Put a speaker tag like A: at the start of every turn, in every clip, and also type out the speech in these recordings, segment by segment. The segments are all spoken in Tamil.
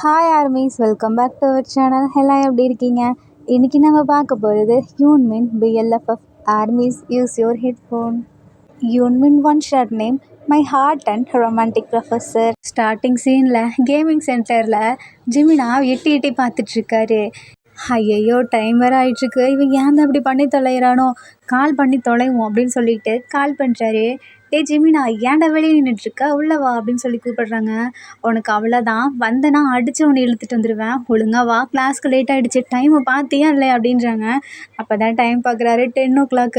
A: Hi ARMYs, welcome back to our channel. எல்லாம் எப்படி இருக்கீங்க? இன்றைக்கி நம்ம பார்க்க போகிறது Yoonmin BLFF. ARMYs, use your headphone. Yoonmin one shot name my heart and romantic professor. Starting சீனில் கேமிங் சென்டரில் ஜிமினா எட்டி எட்டி பார்த்துட்ருக்காரு. ஐயையோ, டைம் வேறு ஆகிட்டுருக்கு, இவன் ஏன் தான் அப்படி பண்ணி தொலைகிறானோ, கால் பண்ணி தொலைவோம் அப்படின்னு சொல்லிட்டு கால் பண்ணுறாரு. டே ஜிமினா, ஏன்டா வெளியே நின்றுட்டுருக்க, உள்ளே வா அப்படின்னு சொல்லி கூப்பிடுறாங்க. உனக்கு அவ்வளோதான், வந்தேன்னா அடித்து உன்னை இழுத்துட்டு வந்துடுவேன், ஒழுங்கா வா, கிளாஸ்க்கு லேட் ஆகிடுச்சு, டைமை பார்த்தியா இல்லை அப்படின்றாங்க. அப்போ தான் டைம் பார்க்குறாரு, 10 o'clock.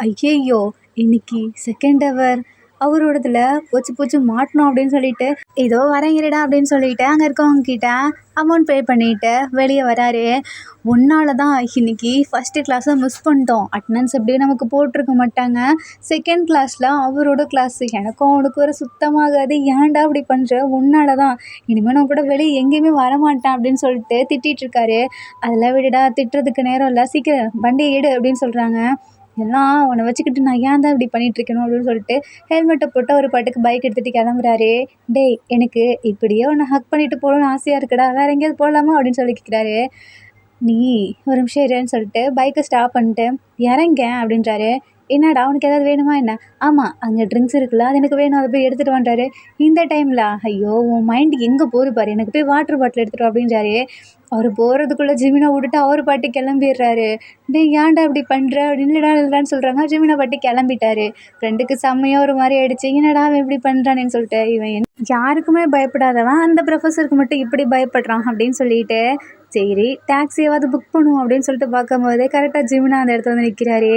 A: ஐயையோ, இன்னைக்கு செகண்ட் ஹவர் அவரோடதுல போச்சு மாட்டணும் அப்படின்னு சொல்லிட்டு ஏதோ வரங்கிறடா அப்படின்னு சொல்லிட்டு அங்கே இருக்கவங்க கிட்ட அமௌண்ட் பே பண்ணிட்டு வெளியே வராரு. உன்னால தான் இன்னைக்கு ஃபஸ்ட்டு கிளாஸை மிஸ் பண்ணிட்டோம், அட்டனன்ஸ் எப்படியும் நமக்கு போட்டிருக்க மாட்டாங்க, செகண்ட் கிளாஸில் அவரோட கிளாஸ், எனக்கும் அவனுக்கு ஒரு சுத்தமாகாது, ஏன்டா அப்படி பண்ணுற, உன்னால தான், இனிமேல் நான் கூட வெளியே எங்கேயுமே வரமாட்டேன் அப்படின்னு சொல்லிட்டு திட்டிகிட்ருக்காரு. அதெல்லாம் விடுடா, திட்டுறதுக்கு நேரம் இல்லை, சீக்கிரம் வண்டியை எடு அப்படின்னு சொல்கிறாங்க. எல்லாம் உன்னை வச்சுக்கிட்டு நான் ஏன் தான் இப்படி பண்ணிகிட்ருக்கணும் அப்படின்னு சொல்லிட்டு ஹெல்மெட்டை போட்டு ஒரு பாட்டுக்கு பைக் எடுத்துகிட்டு கிளம்புறாரு. டேய், எனக்கு இப்படியே உன்னை ஹக் பண்ணிட்டு போகணும்னு ஆசையாக இருக்குடா, வேறு எங்கேயாவது போகலாமா அப்படின்னு சொல்லி கேட்குறாரு. நீ ஒரு நிமிஷம் இருன்னு சொல்லிட்டு பைக்கை ஸ்டாப் பண்ணிட்டு இறங்க அப்படின்றாரு. என்னடா, உனக்கு ஏதாவது வேணுமா என்ன? ஆமாம், அங்கே ட்ரிங்க்ஸ் இருக்குல்ல, அது எனக்கு வேணும், அதை போய் எடுத்துகிட்டு வந்துட்டாரு. இந்த டைமில் ஐயோ, உன் மைண்டு எங்கே போகுது பாரு, எனக்கு போய் வாட்டர் பாட்டில் எடுத்துகிட்டு அப்படின்றாரு. அவர் போகிறதுக்குள்ளே ஜிமினா விட்டுட்டு அவர் பாட்டி கிளம்பிடுறாரு. டேய், ஏன்டா இப்படி பண்ணுற அப்படின்னு இல்லடான்னு சொல்கிறாங்க. ஜிமினா பாட்டி கிளம்பிட்டாரு. ஃப்ரெண்டுக்கு செம்மையாக ஒரு மாதிரி ஆயிடுச்சு, என்னடா அவன் இப்படி பண்ணுறானேன்னு சொல்லிட்டு, இவன் யாருக்குமே பயப்படாதவன் அந்த ப்ரொஃபஸருக்கு மட்டும் இப்படி பயப்படுறான் அப்படின்னு சொல்லிட்டு, சரி டாக்ஸியாவது புக் பண்ணுவோம் அப்படின்னு சொல்லிட்டு பார்க்கும்போது கரெக்டாக ஜிமினா அந்த இடத்துல வந்து நிற்கிறாரு.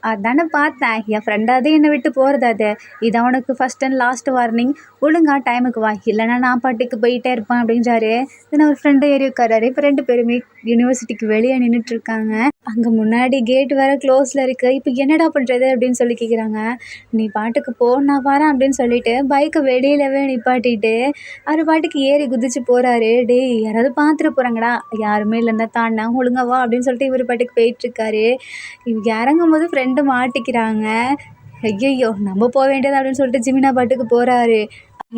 A: அதானே பார்த்தேன், என் ஃப்ரெண்டாவது என்னை விட்டு போகிறதாது, இது அவனுக்கு ஃபஸ்ட் அண்ட் லாஸ்ட் வார்னிங், ஒழுங்கா டைமுக்கு வா, இல்லைனா நான் பாட்டுக்கு போயிட்டே இருப்பேன் அப்படின்றாரு. தென் அவர் ஃப்ரெண்டை ஏறி உட்காராரு. இப்போ 2 பேருமே யூனிவர்சிட்டிக்கு வெளியே நின்றுட்டுருக்காங்க. அங்கே முன்னாடி கேட் வேறு க்ளோஸில் இருக்குது. இப்போ என்னடா பண்ணுறது அப்படின்னு சொல்லி கேட்குறாங்க. நீ பாட்டுக்கு போ, நான் வரேன் அப்படின்னு சொல்லிட்டு பைக்கை வெளியிலவே நிப்பாட்டிட்டு அவர் பாட்டுக்கு ஏறி குதிச்சு போகிறாரு. டேய், யாராவது பார்த்துட்டு போகிறாங்கடா, யாருமே இல்லைன்னா தாண்டா, ஒழுங்கா வா அப்படின்னு சொல்லிட்டு இவர் பாட்டுக்கு போயிட்டுருக்காரு. இவங்க இறங்கும் போது ஃப்ரெண்டு மாட்டிக்கிறாங்க. ஐயையோ, நம்ம போக வேண்டியது அப்படின்னு சொல்லிட்டு ஜிமினா பாட்டுக்கு போகிறாரு.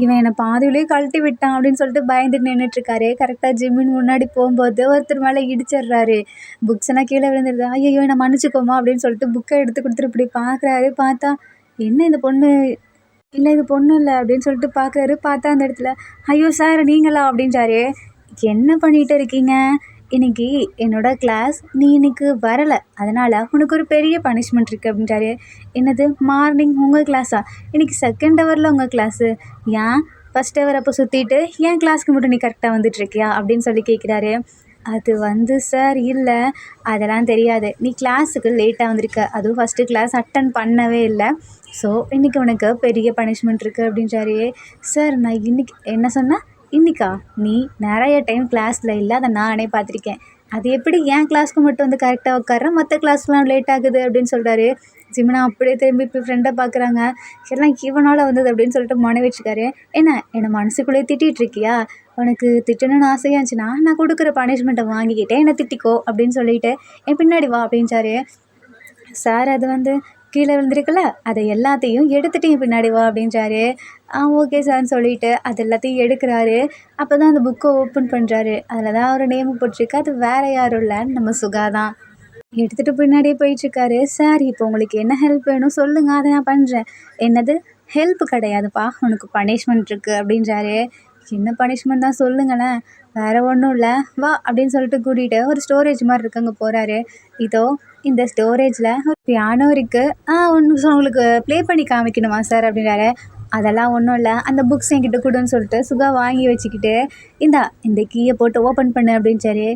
A: இவன் என்னை பாதியிலேயே கழட்டி விட்டான் அப்படின்னு சொல்லிட்டு பயந்துட்டு நின்றுட்டுருக்காரு. கரெக்டாக ஜிமின் முன்னாடி போகும்போது ஒருத்தர் மேலே இடிச்சிடுறாரு. புக்ஸ் எல்லாம் கீழே விழுந்துருது. ஐயோ, என்னை மன்னிச்சுக்கோமா அப்படின்னு சொல்லிட்டு புக்கை எடுத்து கொடுத்துட்டு இப்படி பார்க்குறாரு. பார்த்தா என்ன இந்த பொண்ணு, இல்லை இது பொண்ணு இல்லை அப்படின்னு சொல்லிட்டு பார்க்குறாரு. பார்த்தா அந்த இடத்துல ஐயோ சார் நீங்களா அப்படின்றாரு. என்ன பண்ணிகிட்டு இருக்கீங்க, இன்றைக்கி என்னோடய கிளாஸ், நீ இன்றைக்கி வரலை, அதனால் உனக்கு ஒரு பெரிய பனிஷ்மெண்ட் இருக்குது அப்படின்றாரு. என்னது, மார்னிங் உங்கள் கிளாஸா, இன்றைக்கி செகண்ட் ஹவரில் உங்கள் கிளாஸு, ஏன் ஃபஸ்ட் ஹவர் அப்போ சுற்றிட்டு ஏன் கிளாஸ்க்கு மட்டும் நீ கரெக்டாக வந்துட்டுருக்கியா அப்படின்னு சொல்லி கேட்குறாரு. அது வந்து சார், இல்லை அதெல்லாம் தெரியாது, நீ கிளாஸுக்கு லேட்டாக வந்திருக்க, அதுவும் ஃபஸ்ட்டு கிளாஸ் அட்டன் பண்ணவே இல்லை, ஸோ இன்றைக்கி உனக்கு பெரிய பனிஷ்மெண்ட் இருக்குது அப்படின்றாரு. சார், நான் இன்றைக்கி என்ன சொன்னேன், இன்றைக்கா, நீ நிறைய டைம் கிளாஸில் இல்லை, அதை நானே பார்த்துருக்கேன், அது எப்படி என் கிளாஸ்க்கு மட்டும் வந்து கரெக்டாக உட்கார்றேன், மற்ற கிளாஸ்லாம் லேட் ஆகுது அப்படின்னு சொல்கிறாரு. ஜிமினா அப்படியே திரும்பி இப்போ ஃப்ரெண்டை பார்க்குறாங்க. எல்லாம் இவனால் வந்தது அப்படின்னு சொல்லிட்டு மனைவிச்சிருக்காரு. என்னை மனசுக்குள்ளேயே திட்டிகிட்ருக்கியா, உனக்கு திட்டணும்னு ஆசையாக இருந்துச்சுன்னா நான் கொடுக்குற பனிஷ்மெண்ட்டை வாங்கிக்கிட்டே என்னை திட்டிக்கோ அப்படின்னு சொல்லிட்டு என் பின்னாடி வா அப்படின்றாரு. சார், அது வந்து கீழே விழுந்திருக்குல்ல, அதை எல்லாத்தையும் எடுத்துகிட்டு என் பின்னாடி வா அப்படின்றாரு. ஓகே சார்ன்னு சொல்லிவிட்டு அது எல்லாத்தையும் எடுக்கிறாரு. அப்போ தான் அந்த புக்கை ஓப்பன் பண்ணுறாரு. அதில் தான் அவர் நேம் போட்டிருக்கு. அது வேறு யாரும் இல்லை, நம்ம சுகா தான். எடுத்துகிட்டு பின்னாடியே போயிட்டுருக்காரு. சார், இப்போ உங்களுக்கு என்ன ஹெல்ப் வேணும் சொல்லுங்கள், அதை நான் பண்ணுறேன். என்னது, ஹெல்ப் கிடையாதுப்பா, உனக்கு பனிஷ்மெண்ட் இருக்குது அப்படின்றாரு. என்ன பனிஷ்மெண்ட் தான் சொல்லுங்களேன். வேறு ஒன்றும் இல்லை, வா அப்படின்னு சொல்லிட்டு கூட்டிகிட்டு ஒரு ஸ்டோரேஜ் மாதிரி இருக்கு, அங்கே போகிறாரு. இதோ இந்த ஸ்டோரேஜில் ஒரு பியானோ இருக்குது, ஒன்று உங்களுக்கு ப்ளே பண்ணி காமிக்கணுமா சார் அப்படின்றாரு. அதெல்லாம் ஒன்றும் இல்லை, அந்த புக்ஸ் என்கிட்ட கொடுன்னு சொல்லிட்டு சுகா வாங்கி வச்சுக்கிட்டு, இந்த கீயை போட்டு ஓப்பன் பண்ணு அப்படின்றாரு.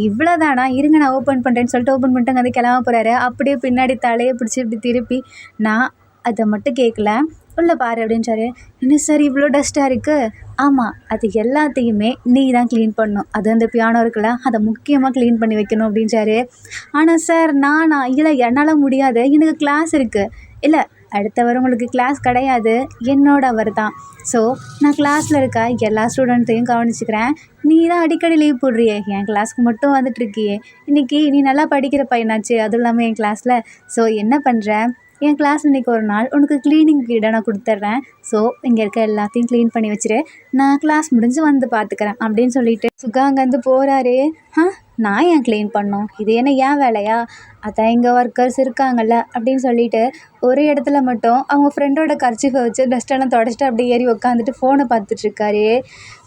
A: இவ்வளோதானா, இருங்க நான் ஓப்பன் பண்ணுறேன்னு சொல்லிட்டு ஓப்பன் பண்ணிட்டு அங்கே கிளம்ப போகிறாரு. அப்படியே பின்னாடி தலையை பிடிச்சி இப்படி திருப்பி, நான் அதை மட்டும் கேட்கல, உள்ளே பாரு அப்படின்றாரு. என்ன சார் இவ்வளோ டஸ்ட்டாக இருக்குது? ஆமாம், அது எல்லாத்தையுமே நீ தான் க்ளீன் பண்ணணும், அது அந்த பியானோ இருக்குல்ல, அதை முக்கியமாக க்ளீன் பண்ணி வைக்கணும் அப்படின்றாரு. ஆனால் சார், இல்லை என்னால் முடியாது, எனக்கு கிளாஸ் இருக்குது. இல்லை, அடுத்த வாரம் உங்களுக்கு கிளாஸ் கிடையாது, என்னோட அவர் தான், ஸோ நான் கிளாஸில் இருக்க எல்லா ஸ்டூடெண்ட்ஸையும் கவனிச்சுக்கிறேன், நீ தான் அடிக்கடி லீவ் போடுறியே, என் கிளாஸ்க்கு மட்டும் வந்துட்டுருக்கியே, இன்றைக்கி நீ நல்லா படிக்கிற பையனாச்சு, அதுவும் இல்லாமல் என் கிளாஸில், ஸோ என்ன பண்ணுற, என் கிளாஸ் இன்னைக்கு ஒரு நாள் உனக்கு க்ளீனிங் பீரியடை நான் கொடுத்துட்றேன். ஸோ இங்கே இருக்க எல்லாத்தையும் க்ளீன் பண்ணி வச்சுரு. நான் கிளாஸ் முடிஞ்சு வந்து பார்த்துக்கிறேன் அப்படின்னு சொல்லிட்டு சுகா அங்கேருந்து போகிறாரு. நான் ஏன் க்ளீன் பண்ணோம், இது என்ன ஏன் வேலையா, அதான் இங்கே ஒர்க்கர்ஸ் இருக்காங்கல்ல அப்படின்னு சொல்லிட்டு ஒரு இடத்துல மட்டும் அவங்க ஃப்ரெண்டோட கர்ச்சீஃபை வச்சு டஸ்ட்டெல்லாம் தொடச்சிட்டு அப்படியே ஏறி உட்காந்துட்டு ஃபோனை பார்த்துட்ருக்காரு.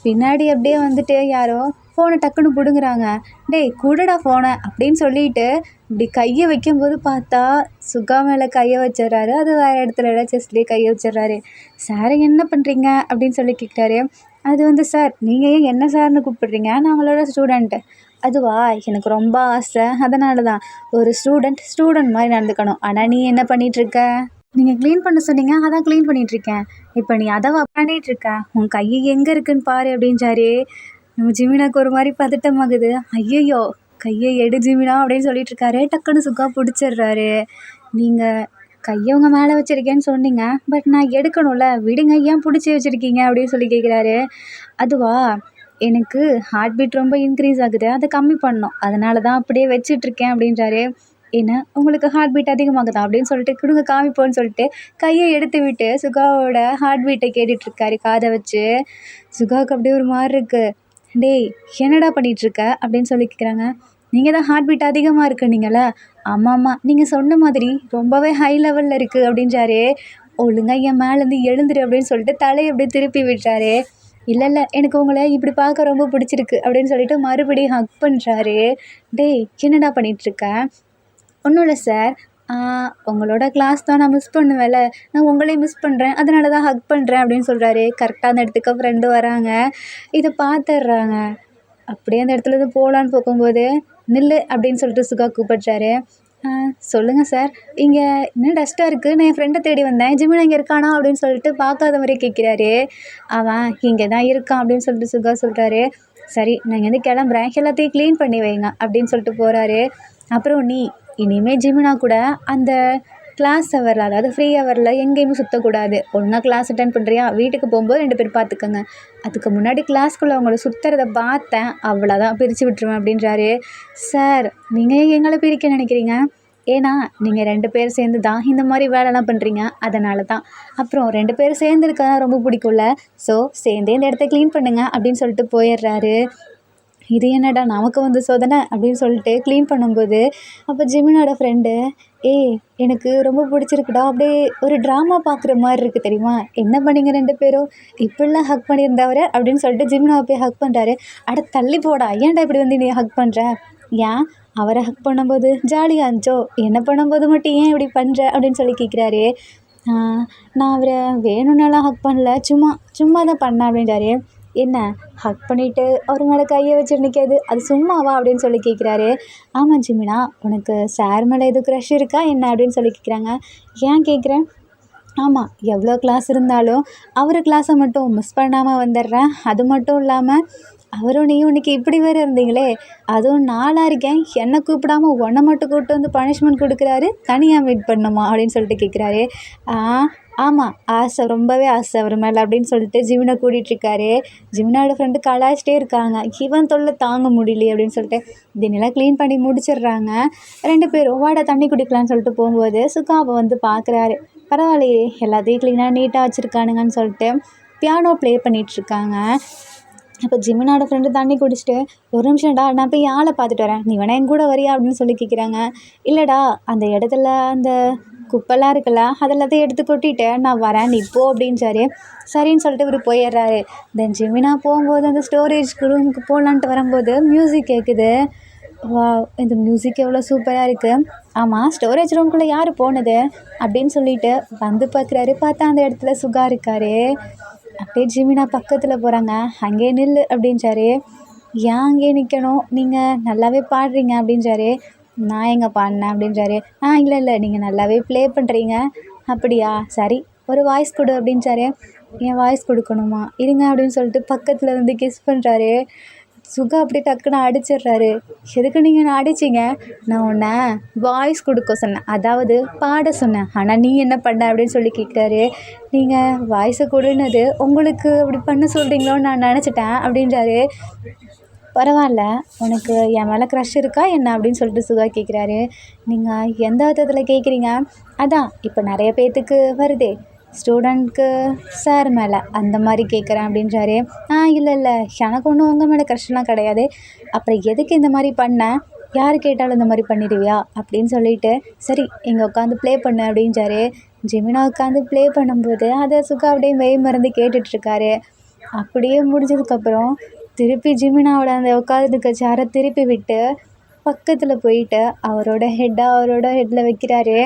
A: பின்னாடி அப்படியே வந்துட்டு யாரோ ஃபோனை டக்குன்னு பிடுங்குறாங்க. டேய் குடுடா ஃபோனை அப்படின்னு சொல்லிட்டு இப்படி கையை வைக்கும்போது பார்த்தா சுகா மேலே கையை வச்சிடுறாரு. அது வேறு இடத்துல செஸ்ட்லேயே கையை வச்சிடுறாரு. சார் என்ன பண்ணுறீங்க அப்படின்னு சொல்லி கேட்குறாரு. அது வந்து சார் நீங்கள் ஏன் என்ன சார்னு கூப்பிட்றீங்க, நான் அவங்களோட ஸ்டூடெண்ட்டு. அதுவா, எனக்கு ரொம்ப ஆசை, அதனால தான் ஒரு ஸ்டூடெண்ட் மாதிரி நடந்துக்கணும். ஆனால் நீ என்ன பண்ணிகிட்ருக்க, நீங்கள் க்ளீன் பண்ண சொன்னீங்க, அதான் க்ளீன் பண்ணிகிட்ருக்கேன். இப்போ நீ அதவா பண்ணிகிட்ருக்க, உன் கை எங்கே இருக்குன்னு பாரு அப்படின்றாரு. நம்ம ஜிமினாக்கு ஒரு மாதிரி பதட்டமாகுது. ஐயையோ கையை எடு ஜிமினா அப்படின்னு சொல்லிட்டுருக்காரு. டக்குன்னு சுகா பிடிச்சிடுறாரு. நீங்கள் கையை உங்கள் மேலே வச்சுருக்கேன்னு சொன்னீங்க, பட் நான் எடுக்கணும்ல, விடுங்க, ஏன் பிடிச்சி வச்சுருக்கீங்க அப்படின்னு சொல்லி கேட்குறாரு. அதுவா, எனக்கு ஹார்ட் பீட் ரொம்ப இன்க்ரீஸ் ஆகுது, அதை கம்மி பண்ணணும், அதனால தான் அப்படியே வச்சிட்ருக்கேன் அப்படின்றாரு. என்ன உங்களுக்கு ஹார்ட் பீட் அதிகமாகுதா அப்படின்னு சொல்லிட்டு கொடுங்க காமிப்போன்னு சொல்லிட்டு கையை எடுத்து விட்டு சுகாவோட ஹார்ட் பீட்டை கேட்டுட்ருக்காரு காதை வச்சு. சுகாவுக்கு அப்படியே ஒரு மாதிரி இருக்குது. டேய் என்னடா பண்ணிகிட்ருக்க அப்படின்னு சொல்லி கேட்குறாங்க. நீங்கள் தான் ஹார்ட் பீட் அதிகமாக இருக்குன்னீங்களா? ஆமாம்மா, நீங்கள் சொன்ன மாதிரி ரொம்பவே ஹை லெவலில் இருக்குது அப்படின்றாரு. ஒழுங்கா என் மேலேருந்து எழுந்துரு அப்படின்னு சொல்லிட்டு தலையை அப்படியே திருப்பி விட்டாரு. இல்லை எனக்கு உங்களை இப்படி பார்க்க ரொம்ப பிடிச்சிருக்கு அப்படின்னு சொல்லிட்டு மறுபடியும் ஹக் பண்ணுறாரு. டேய் என்னடா பண்ணிகிட்ருக்க? ஒன்றும் இல்லை சார், உங்களோட கிளாஸ் தான் நான் மிஸ் பண்ணுவேன்ல, நான் உங்களையும் மிஸ் பண்ணுறேன், அதனால தான் ஹக் பண்ணுறேன் அப்படின்னு சொல்கிறாரு. கரெக்டாக அந்த இடத்துக்கு ஃப்ரெண்டு வராங்க. இதை பார்த்துட்றாங்க. அப்படியே அந்த இடத்துலேருந்து போகலான்னு போகும்போது நில்லு அப்படின்னு சொல்லிட்டு சுகா கூப்பிட்றாரு. சொல்லுங்கள் சார், இங்கே என்ன டஸ்ட்டாக இருக்குது, நான் என் ஃப்ரெண்டை தேடி வந்தேன், ஜிமின் இங்கே இருக்கானா அப்படின்னு சொல்லிட்டு பார்க்காத மாதிரி கேட்குறாரு. அவன் இங்கே தான் இருக்கான் அப்படின்னு சொல்லிட்டு சுகா சொல்கிறாரு. சரி நான் இங்கேருந்து கிளம்புறேன், எல்லாத்தையும் க்ளீன் பண்ணி வைங்க அப்படின்னு சொல்லிட்டு போகிறாரு. அப்புறம் நீ இனிமேல் ஜிமினா கூட அந்த கிளாஸ் ஹவரில், அதாவது ஃப்ரீ ஹவரில் எங்கேயுமே சுற்றக்கூடாது. ஒழுங்காக கிளாஸ் அட்டென்ட் பண்ணுறியா, வீட்டுக்கு போகும்போது 2 பேர் பார்த்துக்கோங்க. அதுக்கு முன்னாடி கிளாஸ்க்குள்ளே அவங்கள சுற்றுறத பார்த்தேன், அவ்வளோதான், பிரித்து விட்டுருவேன் அப்படின்றாரு. சார் நீங்கள் எங்களை பிரிக்க நினைக்கிறீங்க, ஏன்னா நீங்கள் 2 பேர் சேர்ந்து தான் இந்த மாதிரி வேலைலாம் பண்ணுறீங்க, அதனால தான். அப்புறம் 2 பேர் சேர்ந்து இருக்க ரொம்ப பிடிக்கும்ல, ஸோ சேர்ந்தே இந்த இடத்த க்ளீன் பண்ணுங்க அப்படின்னு சொல்லிட்டு போயிடுறாரு. இது என்னடா நமக்கு வந்து சோதனை அப்படின்னு சொல்லிட்டு க்ளீன் பண்ணும்போது அப்போ ஜிமினோட ஃப்ரெண்டு, எனக்கு ரொம்ப பிடிச்சிருக்குடா, அப்படியே ஒரு ட்ராமா பார்க்குற மாதிரி இருக்குது தெரியுமா, என்ன பண்ணீங்க 2 பேரும், இப்படிலாம் ஹக் பண்ணியிருந்தவரை அப்படின்னு சொல்லிட்டு ஜிமினாவை போய் ஹக் பண்ணுறாரு. அட தள்ளி போடா, ஏன்டா இப்படி வந்து நீ ஹக் பண்ணுற, ஏன் அவரை ஹக் பண்ணும்போது ஜாலியாக இருந்துச்சோ, என்ன பண்ணும்போது மட்டும் ஏன் இப்படி பண்ணுற அப்படின்னு சொல்லி கேட்குறாரு. நான் அவரை வேணும்னாலாம் ஹக் பண்ணல, சும்மா தான் பண்ணேன் அப்படின்றாரு. என்ன ஹக் பண்ணிவிட்டு அவர் மேலே கையை வச்சு நிற்காது, அது சும்மாவா அப்படின்னு சொல்லி கேட்குறாரு. ஆமாம் ஜிமினா, உனக்கு சார் மேலே எதுவும் க்ரஷ் இருக்கா என்ன அப்படின்னு சொல்லி கேட்குறாங்க. ஏன் கேட்குறேன், ஆமாம் எவ்வளோ கிளாஸ் இருந்தாலும் அவர் கிளாஸை மட்டும் மிஸ் பண்ணாமல் வந்துடுறேன், அது மட்டும் இல்லாமல் அவரும் நீயும் இன்னைக்கு இப்படி வேறு இருந்தீங்களே, அதுவும் நானாக இருக்கேன், என்னை கூப்பிடாம உன்னை மட்டும் கூப்பிட்டு வந்து பனிஷ்மெண்ட் கொடுக்குறாரு, தனியாக மீட் பண்ணணுமா அப்படின்னு சொல்லிட்டு கேட்குறாரு. ஆமாம் ஆசை, ரொம்பவே ஆசை அவர் மேலே அப்படின்னு சொல்லிட்டு ஜிமினை கூட்டிகிட்ருக்காரு. ஜிமினோட ஃப்ரெண்டு கலாய்ச்சிட்டே இருக்காங்க, இவன் தொல்லை தாங்க முடியலையே அப்படின்னு சொல்லிட்டு. இதெல்லாம் க்ளீன் பண்ணி முடிச்சிடுறாங்க. 2 பேரும் வாடா தண்ணி குடிக்கலான்னு சொல்லிட்டு போகும்போது சுகாவை வந்து பார்க்குறாரு. பரவாயில்லையே எல்லாத்தையும் க்ளீனாக நீட்டாக வச்சுருக்கானுங்கன்னு சொல்லிட்டு பியானோ ப்ளே பண்ணிகிட்ருக்காங்க. அப்போ ஜிமினோட ஃப்ரெண்டு தண்ணி குடிச்சிட்டு, ஒரு நிமிஷம்டா நான் போய் ஆளை பார்த்துட்டு வரேன், நீ வேணா என் கூட வரியா அப்படின்னு சொல்லி கேட்குறாங்க. இல்லைடா அந்த இடத்துல அந்த குப்பைலாம் இருக்குல்ல, அதெல்லாத்தையும் எடுத்து கொட்டிட்டு நான் வரேன், நீ போ அப்படின்றாரு. சரின்னு சொல்லிட்டு இவர் போயிடுறாரு. தென் ஜிமினா போகும்போது அந்த ஸ்டோரேஜ் ரூமுக்கு போகலான்ட்டு வரும்போது மியூசிக் கேட்குது. வா, இந்த மியூசிக் எவ்வளோ சூப்பராக இருக்குது. ஆமாம் ஸ்டோரேஜ் ரூம்குள்ளே யார் போனது அப்படின்னு சொல்லிட்டு வந்து பார்க்குறாரு. பார்த்தா அந்த இடத்துல சுகா இருக்காரு. அப்படியே ஜிமினா பக்கத்தில் போகிறாங்க. அங்கே நில்லு அப்படின்றாரு. ஏன் அங்கே நிற்கணும், நீங்கள் நல்லாவே பாடுறீங்க அப்படின்றாரு. நான் எங்கே பாடினேன் அப்படின்றாரு. இல்லை நீங்கள் நல்லாவே ப்ளே பண்ணுறீங்க. அப்படியா, சரி ஒரு வாய்ஸ் கொடு அப்படின்றாரு. என் வாய்ஸ் கொடுக்கணுமா, இருங்க அப்படின்னு சொல்லிட்டு பக்கத்தில் வந்து கிஸ் பண்ணுறாரு. சுகா அப்படி டக்குன்னு அடிச்சிடுறாரு. எதுக்கு நீங்கள் என்ன அடிச்சிங்க, நான் உன்னை வாய்ஸ் கொடுக்க சொன்னேன், அதாவது பாட சொன்னேன், ஆனால் நீ என்ன பண்ண அப்படின்னு சொல்லி கேட்குறாரு. நீங்கள் வாய்ஸை கொடுன்னது உங்களுக்கு அப்படி பண்ண சொல்கிறீங்களோன்னு நான் நினச்சிட்டேன் அப்படின்றாரு. பரவாயில்ல, உனக்கு என் மேலே க்ரஷ் இருக்கா என்ன அப்படின்னு சொல்லிட்டு சுகா கேட்குறாரு. நீங்கள் எந்த அர்த்தத்தில் கேட்குறீங்க? அதான் இப்போ நிறைய பேர்த்துக்கு வருதே, ஸ்டூடெண்ட்க்கு சார் மேலே அந்த மாதிரி கேட்குறேன் அப்படின்றாரு. இல்லை இல்லை, எனக்கு ஒன்றும் உங்கள் மேலே க்ரஷ்லாம் கிடையாது. அப்புறம் எதுக்கு இந்த மாதிரி பண்ண? யார் கேட்டாலும் இந்த மாதிரி பண்ணிடுவியா அப்படின்னு சொல்லிட்டு, சரி இங்கே உட்காந்து ப்ளே பண்ணு அப்படின்றாரு. ஜெமினா உட்காந்து ப்ளே பண்ணும்போது அதை சுகா அப்படியே மெய் மறந்து கேட்டுட்ருக்காரு. அப்படியே முடிஞ்சதுக்கப்புறம் திருப்பி ஜிமினாவோட அந்த உட்காந்துருக்க சேரை திருப்பி விட்டு பக்கத்தில் போயிட்டு அவரோட ஹெட்டில் வைக்கிறாரு.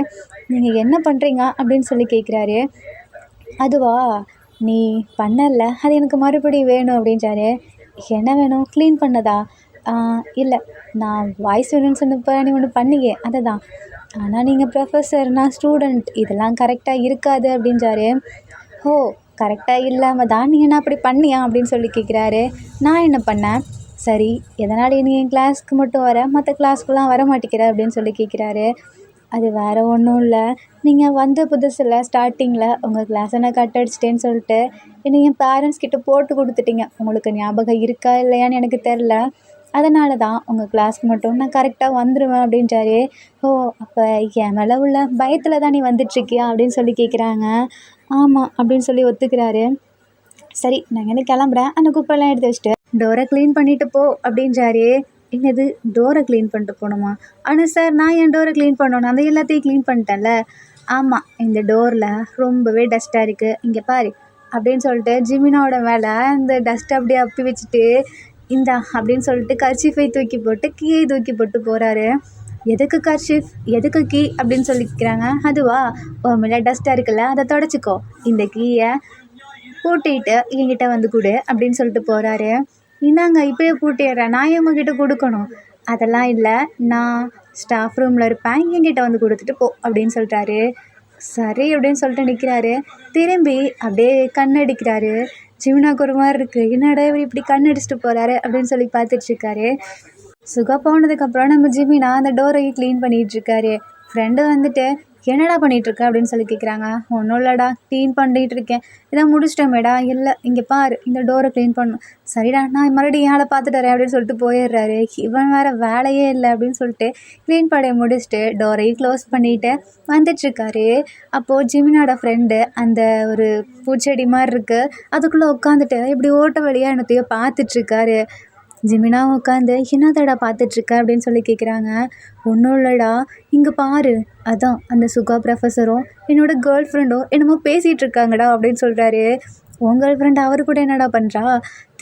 A: நீங்கள் என்ன பண்ணுறீங்க அப்படின்னு சொல்லி கேட்குறாரு. அதுவா, நீ பண்ணல, அது எனக்கு மறுபடியும் வேணும் அப்படின்றாரு. என்ன வேணும்? க்ளீன் பண்ணதா? இல்லை, நான் வாய்ஸ் வேணும்னு சொன்னப்போ நீ ஒன்று பண்ணியே அதை தான். ஆனால் நீங்கள் ப்ரொஃபஸர், நான் ஸ்டூடெண்ட், இதெல்லாம் கரெக்டாக இருக்காது அப்படின்றாரு. ஓ, கரெக்டாக இல்லாமல் தான் நீ என்ன அப்படி பண்ணியா அப்படின்னு சொல்லி கேட்குறாரு. நான் என்ன பண்ணேன்? சரி, எதனால் நீ என் கிளாஸ்க்கு மட்டும் வர, மற்ற கிளாஸ்க்குலாம் வர மாட்டேங்கிற அப்படின்னு சொல்லி கேட்குறாரு. அது வேறு ஒன்றும் இல்லை, நீங்கள் வந்த புதுசில் ஸ்டார்டிங்கில் உங்கள் கிளாஸை நான் கட் அடிச்சிட்டேன்னு சொல்லிட்டு என்னை என் பேரண்ட்ஸ் கிட்ட போட்டு கொடுத்துட்டீங்க. உங்களுக்கு ஞாபகம் இருக்கா இல்லையான்னு எனக்கு தெரில. அதனால தான் உங்கள் கிளாஸ்க்கு மட்டும் நான் கரெக்டாக வந்துடுவேன் அப்படின்றாரு. ஓ, அப்போ என் மேலே உள்ள பயத்தில் தான் நீ வந்துட்டுருக்கியா அப்படின்னு சொல்லி கேட்குறாங்க. ஆமாம் அப்படின்னு சொல்லி ஒத்துக்கிறாரு. சரி, நான் என்ன கிளம்புறேன், அந்த குப்பைலாம் எடுத்து வச்சுட்டு டோரை க்ளீன் பண்ணிவிட்டு போ அப்படின்றாரு. என்னது, டோரை க்ளீன் பண்ணிட்டு போகணுமா? ஆனால் சார், நான் என் டோரை க்ளீன் பண்ணணும், அந்த எல்லாத்தையும் க்ளீன் பண்ணிட்டேன்ல. ஆமாம், இந்த டோரில் ரொம்பவே டஸ்ட்டாக இருக்குது, இங்கே பாரு அப்படின்னு சொல்லிட்டு ஜிமினாவோட மேலே அந்த டஸ்ட்டை அப்படியே அப்பி வச்சுட்டு, இந்தா அப்படின்னு சொல்லிட்டு கர்ச்சீஃபை தூக்கி போட்டு கீயை தூக்கி போட்டு போகிறாரு. எதுக்கு கர்ச்சீஃப், எதுக்கு கீ அப்படின்னு சொல்லிக்கிறாங்க. அதுவா, மேலே டஸ்ட்டாக இருக்குல்ல, அதை தொடச்சிக்கோ, இந்த கீயை பூட்டிட்டு என்கிட்ட வந்து கொடு அப்படின்னு சொல்லிட்டு போகிறாரு. இந்தாங்க இப்போயே பூட்டிடுறேன், நான் உங்ககிட்ட கொடுக்கணும். அதெல்லாம் இல்லை, நான் ஸ்டாஃப் ரூமில் இருப்பேன், என்கிட்ட வந்து கொடுத்துட்டு போ அப்படின்னு சொல்லிட்டாரு. சரி அப்படின்னு சொல்லிட்டு நிற்கிறாரு. திரும்பி அப்படியே கண்ணடிக்கிறாரு. ஜிமினாக்கு ஒரு மாதிரி இருக்குது, என்னடா இவர் இப்படி கண்ணடிச்சிட்டு போகிறாரு அப்படின்னு சொல்லி பார்த்துட்ருக்காரு. சுகா போனதுக்கப்புறம் நம்ம ஜிமினா அந்த டோரையும் க்ளீன் பண்ணிகிட்ருக்காரு. ஃப்ரெண்டு வந்துட்டு, என்னடா பண்ணிகிட்ருக்க அப்படின்னு சொல்லி கேட்குறாங்க. ஒன்றும் இல்லைடா, க்ளீன் பண்ணிகிட்டு இருக்கேன், இதை முடிச்சிட்டோமேடா. இல்லை, இங்கே பாரு, இந்த டோரை க்ளீன் பண்ணணும். சரிடா, நான் மறுபடியும் ஏழை பார்த்துட்டு வரேன் அப்படின்னு சொல்லிட்டு போயிடுறாரு. இவன் வேறு வேலையே இல்லை அப்படின்னு சொல்லிட்டு க்ளீன் பண்ணி முடிச்சுட்டு டோரையும் க்ளோஸ் பண்ணிவிட்டு வந்துட்டுருக்காரு. அப்போது ஜிமினோட ஃப்ரெண்டு அந்த ஒரு பூச்செடி மாதிரி இருக்குது, அதுக்குள்ளே உட்காந்துட்டு இப்படி ஓட்ட வழியாக என்னத்தையோ பார்த்துட்ருக்காரு. ஜிமினா உட்காந்து என்னத்தடா பார்த்துட்ருக்க அப்படின்னு சொல்லி கேட்குறாங்க. ஒன்றும் இல்லைடா, இங்கே பாரு, அதான் அந்த சுகா ப்ரொஃபஸரும் என்னோட கேர்ள் ஃப்ரெண்டும் என்னமோ பேசிகிட்டு இருக்காங்கடா அப்படின்னு சொல்கிறாரு. உன் கேர்ள் ஃப்ரெண்ட் அவர் கூட என்னடா பண்ணுறா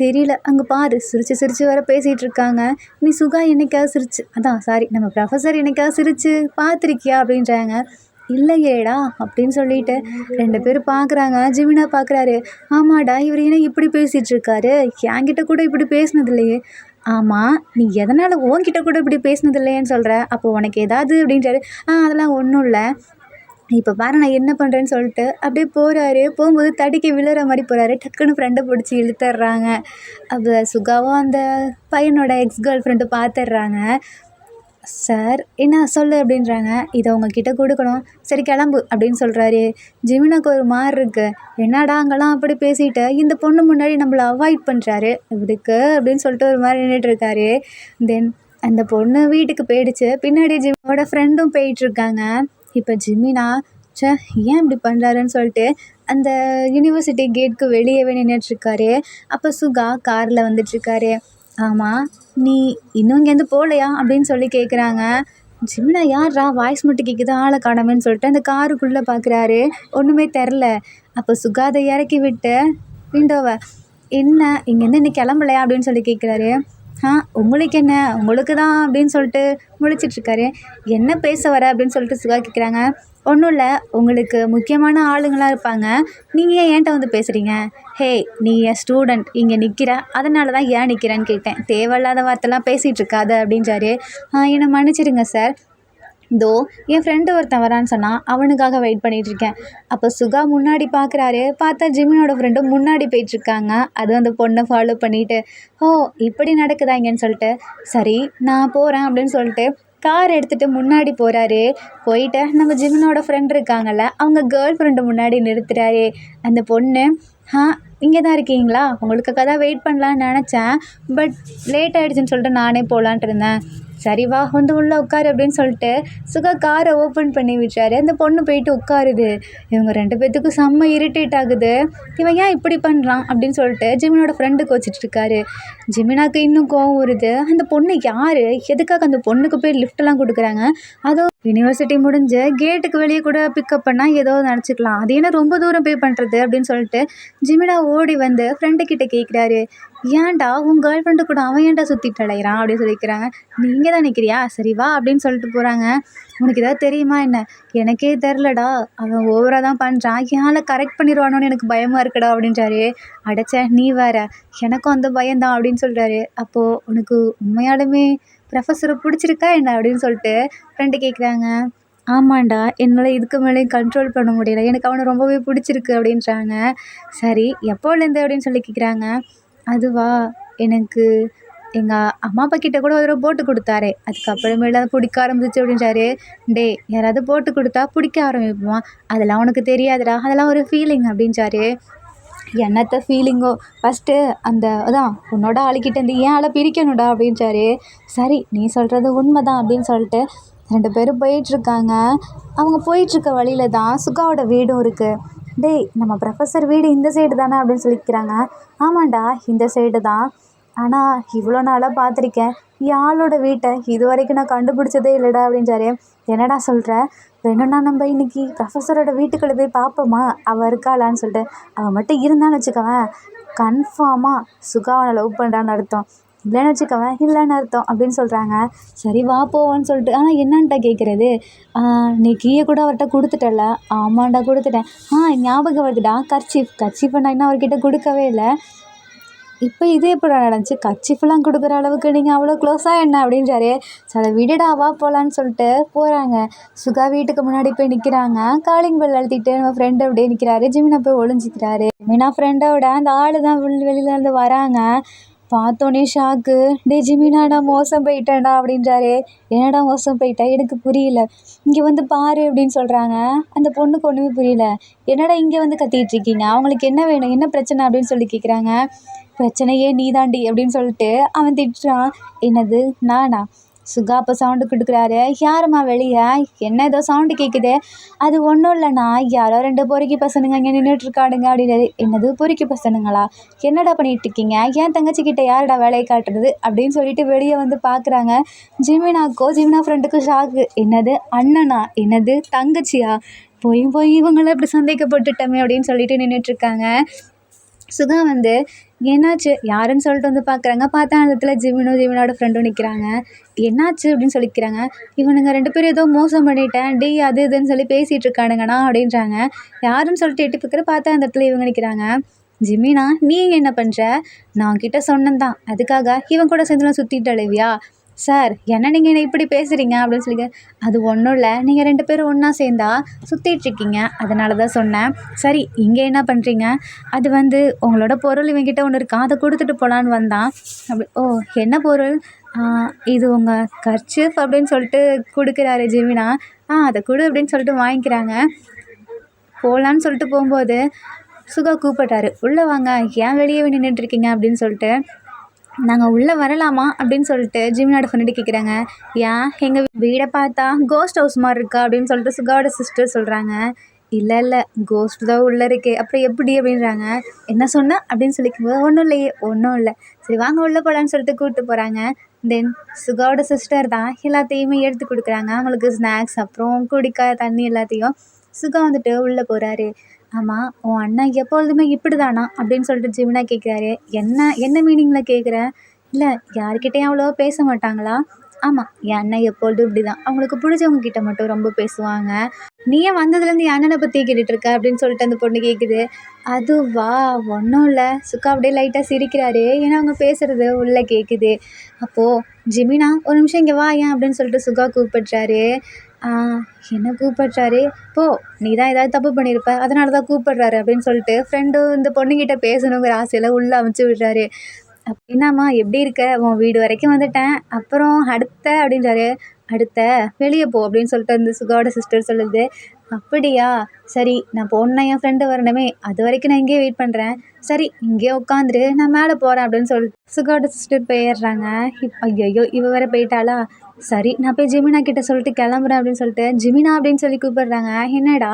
A: தெரியல, அங்கே பாரு, சிரித்து சிரித்து வர பேசிகிட்டு இருக்காங்க. நீ சுகா என்னைக்காவது சிரிச்சு, அதான் சாரி, நம்ம ப்ரொஃபஸர் என்னைக்காவது சிரித்து பார்த்துருக்கியா அப்படின்றாங்க. இல்லையேடா அப்படின்னு சொல்லிட்டு 2 பேர் பார்க்குறாங்க. ஜிமினா பார்க்குறாரு. ஆமாடா, இவர் என்ன இப்படி பேசிகிட்டு இருக்காரு, என்கிட்ட கூட இப்படி பேசினது இல்லையே. ஆமாம், நீ எதனால் உன்கிட்ட கூட இப்படி பேசினது இல்லையேன்னு சொல்கிற, அப்போ உனக்கு ஏதாவது அப்படின்றாரு. அதெல்லாம் ஒன்றும் இல்லை, இப்போ பாரு நான் என்ன பண்ணுறேன்னு சொல்லிட்டு அப்படியே போகிறாரு. போகும்போது தடுக்கி விழுற மாதிரி போகிறாரு. டக்குன்னு ஃப்ரெண்டை பிடிச்சி இழுத்துட்றாங்க. அப்போ சுகாவும் அந்த பையனோட எக்ஸ் கேர்ள் ஃப்ரெண்டு பார்த்துட்றாங்க. சார் என்ன சொல்லு அப்படின்றாங்க. இதை உங்ககிட்ட கொடுக்கணும், சரி கிளம்பு அப்படின்னு சொல்கிறாரு. ஜிமினாக்கு ஒரு மாதிரி இருக்குது. என்னடா அங்கெல்லாம் அப்படி பேசிட்டு இந்த பொண்ணு முன்னாடி நம்மளை அவாய்ட் பண்ணுறாரு இதுக்கு அப்படின்னு சொல்லிட்டு ஒரு மாதிரி நின்றுட்டுருக்காரு. தென் அந்த பொண்ணு வீட்டுக்கு போயிடுச்சு. பின்னாடி ஜிமினோட ஃப்ரெண்டும் போயிட்டுருக்காங்க. இப்போ ஜிமினா, ஏன் இப்படி பண்ணுறாருன்னு சொல்லிட்டு அந்த யூனிவர்சிட்டி கேட்க்கு வெளியவே நின்றுட்டுருக்காரு. அப்போ சுகா காரில் வந்துட்டுருக்காரு. ஆமாம், நீ இன்னும் இங்கேருந்து போகலையா அப்படின்னு சொல்லி கேட்குறாங்க. ஜிமினா, யாரா வாய்ஸ் மட்டும் கேட்குது, ஆளை காணாமன்னு சொல்லிட்டு அந்த காருக்குள்ளே பார்க்குறாரு. ஒன்றுமே தெரில. அப்போ சுகாதை இறக்கி விட்டு விண்டோவை, என்ன இங்கேருந்து இன்னைக்கு கிளம்பலையா அப்படின்னு சொல்லி கேட்குறாரு. உங்களுக்கு என்ன, உங்களுக்கு தான் அப்படின்னு சொல்லிட்டு முழிச்சிட்ருக்காரு. என்ன பேச வர அப்படின்னு சொல்லிட்டு சுகா கேட்குறாங்க. ஒன்றும் இல்லை, உங்களுக்கு முக்கியமான ஆளுங்களாக இருப்பாங்க, நீங்கள் ஏன் என்கிட்ட வந்து பேசுகிறீங்க? ஹே, நீ என் ஸ்டூடெண்ட், இங்கே நிற்கிற, அதனால தான் ஏன் நிற்கிறேன்னு கேட்டேன், தேவையில்லாத வார்த்தைலாம் பேசிகிட்டு இருக்காது அப்படின்றாரு. என்னை மன்னிச்சிடுங்க சார், இதோ என் ஃப்ரெண்டு ஒருத்தன் வரான்னு சொன்னால் அவனுக்காக வெயிட் பண்ணிகிட்ருக்கேன். அப்போ சுகா முன்னாடி பார்க்குறாரு. பார்த்தா ஜிமினோட ஃப்ரெண்டும் முன்னாடி போயிட்டுருக்காங்க. அதுவும் அந்த பொண்ணை ஃபாலோ பண்ணிவிட்டு, ஓ இப்படி நடக்குதா இங்கேன்னு சொல்லிட்டு, சரி நான் போகிறேன் அப்படின்னு சொல்லிட்டு கார் எடுத்துகிட்டு முன்னாடி போகிறாரு. போயிட்டு நம்ம ஜிமினோட ஃப்ரெண்ட் இருக்காங்கள்ல, அவங்க கேர்ள் ஃப்ரெண்டு முன்னாடி நிறுத்துறாரு. அந்த பொண்ணு, ஆ இங்கே தான் இருக்கீங்களா? உங்களுக்காக தான் வெயிட் பண்ணலான்னு நெனச்சேன். பட் லேட் ஆயிடுச்சுன்னு சொல்லிட்டு நானே போலான்ட்டு இருந்தேன். சரி வா வந்து உள்ள உட்காரு அப்படின்னு சொல்லிட்டு சுகா காரை ஓப்பன் பண்ணி விட்டாரு. அந்த பொண்ணு போயிட்டு உட்காருது. இவங்க 2 பேத்துக்கும் செம்ம இரிட்டேட் ஆகுது. இவன் ஏன் இப்படி பண்ணுறான் அப்படின்னு சொல்லிட்டு ஜிமினோட ஃப்ரெண்டு கோச்சிட்டு இருக்காரு. ஜிமினாக்கு இன்னும் கோவம் வருது. அந்த பொண்ணு யாரு? எதுக்காக அந்த பொண்ணுக்கு போய் லிஃப்ட்லாம் கொடுக்குறாங்க? அதுவும் யூனிவர்சிட்டி முடிஞ்சு கேட்டுக்கு வெளியே கூட பிக்கப் பண்ணால் ஏதோ நினச்சிக்கலாம். அது என்ன ரொம்ப தூரம் பே பண்ணுறது அப்படின்னு சொல்லிட்டு ஜிமினா ஓடி வந்து ஃப்ரெண்டு கிட்ட கேட்குறாரு. ஏன்டா உன் கேர்ள் ஃப்ரெண்டு கூட அவன் ஏன்டா சுற்றிட்டு அலையிறான் அப்படின்னு சொல்லிக்கிறாங்க. நீங்கள் தான் நிற்கிறியா சரி வா அப்படின்னு சொல்லிட்டு போகிறாங்க. உனக்கு ஏதாவது தெரியுமா என்ன? எனக்கே தெரிலடா, அவன் ஓவராக தான் பண்ணுறான், ஏன்ல கரெக்ட் பண்ணிடுவானோன்னு எனக்கு பயமாக இருக்குடா அப்படின்றாரு. அடைச்ச நீ வேற, எனக்கும் அந்த பயம்தான் அப்படின்னு சொல்கிறாரு. அப்போது உனக்கு உண்மையாலுமே ப்ரொஃபஸரை பிடிச்சிருக்கா என்ன அப்படின்னு சொல்லிட்டு ஃப்ரெண்டு கேட்குறாங்க. ஆமாண்டா, என்னால் இதுக்கு மேலேயும் கண்ட்ரோல் பண்ண முடியல, எனக்கு அவனை ரொம்பவே பிடிச்சிருக்கு அப்படின்றாங்க. சரி எப்போலேருந்து அப்படின்னு சொல்லி கேட்குறாங்க. அதுவா, எனக்கு எங்கள் அம்மா அப்பா கிட்ட கூட ஒரு தடவை போட்டு கொடுத்தாரு, அதுக்கப்புறமேல அது பிடிக்க ஆரம்பிச்சிச்சு அப்படின்றாரு. டேய் யாராவது போட்டு கொடுத்தா பிடிக்க ஆரம்பிப்போம், அதெல்லாம் உனக்கு தெரியாதுடா, அதெல்லாம் ஒரு ஃபீலிங் அப்படின்றாரு. என்னத்த ஃபீலிங்கோ, ஃபஸ்ட்டு அந்த அதான் உன்னோட ஆளுக்கிட்டேருந்து ஏன் ஆளை பிரிக்கணும்டா அப்படின்றாரு. சரி நீ சொல்கிறது உண்மை தான் அப்படின்னு சொல்லிட்டு 2 பேரும் போயிட்டுருக்காங்க. அவங்க போயிட்டுருக்க வழியில தான் சுகாவோட வீடும் இருக்குது. டேய் நம்ம ப்ரொஃபஸர் வீடு இந்த சைடு தானே அப்படின்னு சொல்லிக்கிறாங்க. ஆமாண்டா இந்த சைடு தான், ஆனால் இவ்வளோ நாளாக பார்த்துருக்கேன், என் ஆளோட வீட்டை இது வரைக்கும் நான் கண்டுபிடிச்சதே இல்லைடா அப்படின்றாரு. என்னடா சொல்கிற? வேணும்னா நம்ம இன்னைக்கு ப்ரொஃபஸரோட வீட்டுக்குள்ளே போய் பார்ப்போமா, அவள் இருக்காளான்னு சொல்லிட்டு. அவள் மட்டும் இருந்தான்னு வச்சுக்கவேன், கன்ஃபார்மாக சுகா அவனை லவ் பண்ணுறான்னு அர்த்தம், இல்லைன்னு வச்சுக்கவேன் இல்லைன்னு அர்த்தம் அப்படின்னு சொல்கிறாங்க. சரி வா போவோன்னு சொல்லிட்டு, ஆனால் என்னன்ட்ட கேட்குறது, நீ கீயை கூட அவர்கிட்ட கொடுத்துட்டல? ஆமாண்டா கொடுத்துட்டேன். ஞாபகம் வருதுடா, கர்ச்சீஃப் நான் இன்னும் அவர்கிட்ட கொடுக்கவே இல்லை. இப்போ இது எப்படி நடந்துச்சு? கர்ச்சீஃப்லாம் கொடுக்குற அளவுக்கு நீங்கள் அவ்வளோ க்ளோஸாக என்ன அப்படின்றாரு. ஸோ அதை விடுடா வா போகலான்னு சொல்லிட்டு போகிறாங்க. சுகா வீட்டுக்கு முன்னாடி போய் நிற்கிறாங்க. காலிங் பெல் அழுத்திட்டு நம்ம ஃப்ரெண்டு அப்படியே நிற்கிறாரு. ஜிமினா போய் ஒளிஞ்சிக்கிறாரு. ஜிமினா ஃப்ரெண்டோட அந்த ஆள் தான் வெளியிலேருந்து வராங்க. பார்த்தோன்னே ஷாக்கு. டே ஜிமினா நான் மோசம் போயிட்டேன்டா அப்படின்றாரு. என்னடா மோசம் போயிட்டேன், எனக்கு புரியல, இங்கே வந்து பாரு அப்படின்னு சொல்கிறாங்க. அந்த பொண்ணுக்கு ஒன்றுமே புரியல. என்னடா இங்கே வந்து கத்திட்டு இருக்கீங்க, அவங்களுக்கு என்ன வேணும், என்ன பிரச்சனை அப்படின்னு சொல்லி கேட்குறாங்க. பிரச்சனையே நீ தாண்டி அப்படின்னு சொல்லிட்டு அவன் திட்டுறான். என்னது நானா? சுகா அப்போ சவுண்டு கொடுக்குறாரு. யாரும்மா வெளியே, என்ன ஏதோ சவுண்டு கேட்குது? அது ஒன்றும் இல்லைண்ணா, யாரோ 2 பொறுக்கி பசனுங்க இங்கே நின்றுட்டுருக்காடுங்க அப்படின்னாரு. என்னது பொறுக்கி பசனுங்களா? என்னடா பண்ணிகிட்ருக்கீங்க? என் தங்கச்சிக்கிட்ட யாருடா வேலையை காட்டுறது அப்படின்னு சொல்லிட்டு வெளியே வந்து பார்க்குறாங்க. ஜிமினா ஃப்ரெண்டுக்கும் ஷாக்கு. என்னது அண்ணனா? என்னது தங்கச்சியா? போய் இவங்கள இப்படி சந்தேகப்பட்டுட்டோமே அப்படின்னு சொல்லிட்டு நின்றுட்டுருக்காங்க. சுகா வந்து என்னாச்சு யாருன்னு சொல்லிட்டு வந்து பார்க்குறாங்க. பார்த்தா அந்த இடத்துல ஜிமினோட ஃப்ரெண்டும் நிற்கிறாங்க. என்னாச்சு அப்படின்னு சொல்லிக்கிறாங்க. இவனுங்க 2 பேரும் ஏதோ மோசம் பண்ணிட்டேன் டே அது இதுன்னு சொல்லி பேசிகிட்டு இருக்கானுங்கண்ணா அப்படின்றாங்க. யாருன்னு சொல்லிட்டு எட்டி பார்க்குற, பார்த்தா அந்த இடத்துல இவங்க நிற்கிறாங்க. ஜிமினா நீ என்ன பண்ணுற? நான் கிட்ட சொன்னேன் தான், அதுக்காக இவன் கூட சேர்ந்துலாம் சுற்றிட்டு அழுவியா? சார் என்ன நீங்கள் என்ன இப்படி பேசுகிறீங்க அப்படின்னு சொல்லி. அது ஒன்றும் இல்லை, நீங்கள் 2 பேரும் ஒன்றா சேர்ந்தா சுற்றிட்டுருக்கீங்க, அதனால தான் சொன்னேன். சரி இங்கே என்ன பண்ணுறீங்க? அது வந்து உங்களோட பொருள் இவங்கிட்ட ஒன்று இருக்கா, அதை கொடுத்துட்டு போகலான்னு வந்தான். அப்படி ஓ என்ன பொருள்? இது உங்கள் கர்ச்சீஃப் அப்படின்னு சொல்லிட்டு கொடுக்குறாரு ஜிமினா. அதை கொடு அப்படின்னு சொல்லிட்டு வாங்கிக்கிறாங்க. போகலான்னு சொல்லிட்டு போகும்போது சுகா கூப்பிட்டாரு. உள்ளே வாங்க, ஏன் வெளியே நின்றுட்டுருக்கீங்க அப்படின்னு சொல்லிட்டு. நாங்கள் உள்ளே வரலாமா அப்படின்னு சொல்லிட்டு ஜிமினோட ஃப்ரெண்டு கேட்குறாங்க. ஏன் எங்கள் வீடை பார்த்தா கோஸ்ட் ஹவுஸ் மாதிரி இருக்கா அப்படின்னு சொல்லிட்டு சுகாவோட சிஸ்டர் சொல்கிறாங்க. இல்லை கோஸ்ட் தான் உள்ளே இருக்கே, அப்புறம் எப்படி அப்படின்றாங்க. என்ன சொன்ன அப்படின்னு சொல்லிக்கும்போது ஒன்றும் இல்லை சரி வாங்க உள்ளே போகலான்னு சொல்லிட்டு கூப்பிட்டு போகிறாங்க. தென் சுகாவோட சிஸ்டர் தான் எல்லாத்தையுமே எடுத்து கொடுக்குறாங்க. அவங்களுக்கு ஸ்நாக்ஸ் அப்புறம் குடிக்க தண்ணி எல்லாத்தையும். சுகா வந்துட்டு உள்ளே போகிறாரு. ஆமாம் உன் அண்ணன் எப்பொழுதுமே இப்படி தானா அப்படின்னு சொல்லிட்டு ஜிமினா கேட்குறாரு. என்ன மீனிங்கில் கேட்குறேன்? இல்லை யார்கிட்டையும் அவ்வளோவா பேச மாட்டாங்களா? ஆமாம் என் அண்ணன் எப்பொழுதும் இப்படி தான், அவங்களுக்கு பிடிச்சவங்க கிட்ட மட்டும் ரொம்ப பேசுவாங்க. நீ ஏன் வந்ததுலேருந்து என் அண்ணனை பற்றி கேட்டுட்ருக்க அப்படின்னு சொல்லிட்டு அந்த பொண்ணு கேட்குது. அதுவா ஒன்றும் இல்லை. சுக்கா அப்படியே லைட்டாக சிரிக்கிறாரு, ஏன்னா அவங்க பேசுகிறது உள்ளே கேட்குது. அப்போது ஜிமினா ஒரு நிமிஷம் இங்கே வா ஏன் அப்படின்னு சொல்லிட்டு சுகா கூப்பிட்றாரு. என்ன கூப்பிட்றாரு? போ நீ தான் ஏதாவது தப்பு பண்ணியிருப்ப, அதனால தான் கூப்பிட்றாரு அப்படின்னு சொல்லிட்டு ஃப்ரெண்டு இந்த பொண்ணுக்கிட்ட பேசணுங்கிற ஆசையில் உள்ளே அமுச்சு விடுறாரு. என்னம்மா எப்படி இருக்க, உன் வீடு வரைக்கும் வந்துட்டேன், அப்புறம் அடுத்த அப்படின்றாரு. அடுத்த வெளியே போ அப்படின்னு சொல்லிட்டு அந்த சுகாவோட சிஸ்டர் சொல்லுது. அப்படியா? சரி, நான் போகணுன்னா என் ஃப்ரெண்டு வரணுமே, அது வரைக்கும் நான் இங்கேயே வெயிட் பண்ணுறேன். சரி இங்கேயே உட்காந்துரு, நான் மேலே போகிறேன் அப்படின்னு சொல்லிட்டு சுகாவோட சிஸ்டர் போயிடுறாங்க. ஐயையோ இவ வேற போயிட்டாளா? சரி நான் போய் ஜிமினா கிட்ட சொல்லிட்டு கிளம்புறேன் அப்படின்னு சொல்லிட்டு ஜிமினா அப்படின்னு சொல்லி கூப்பிடுறாங்க. என்னடா,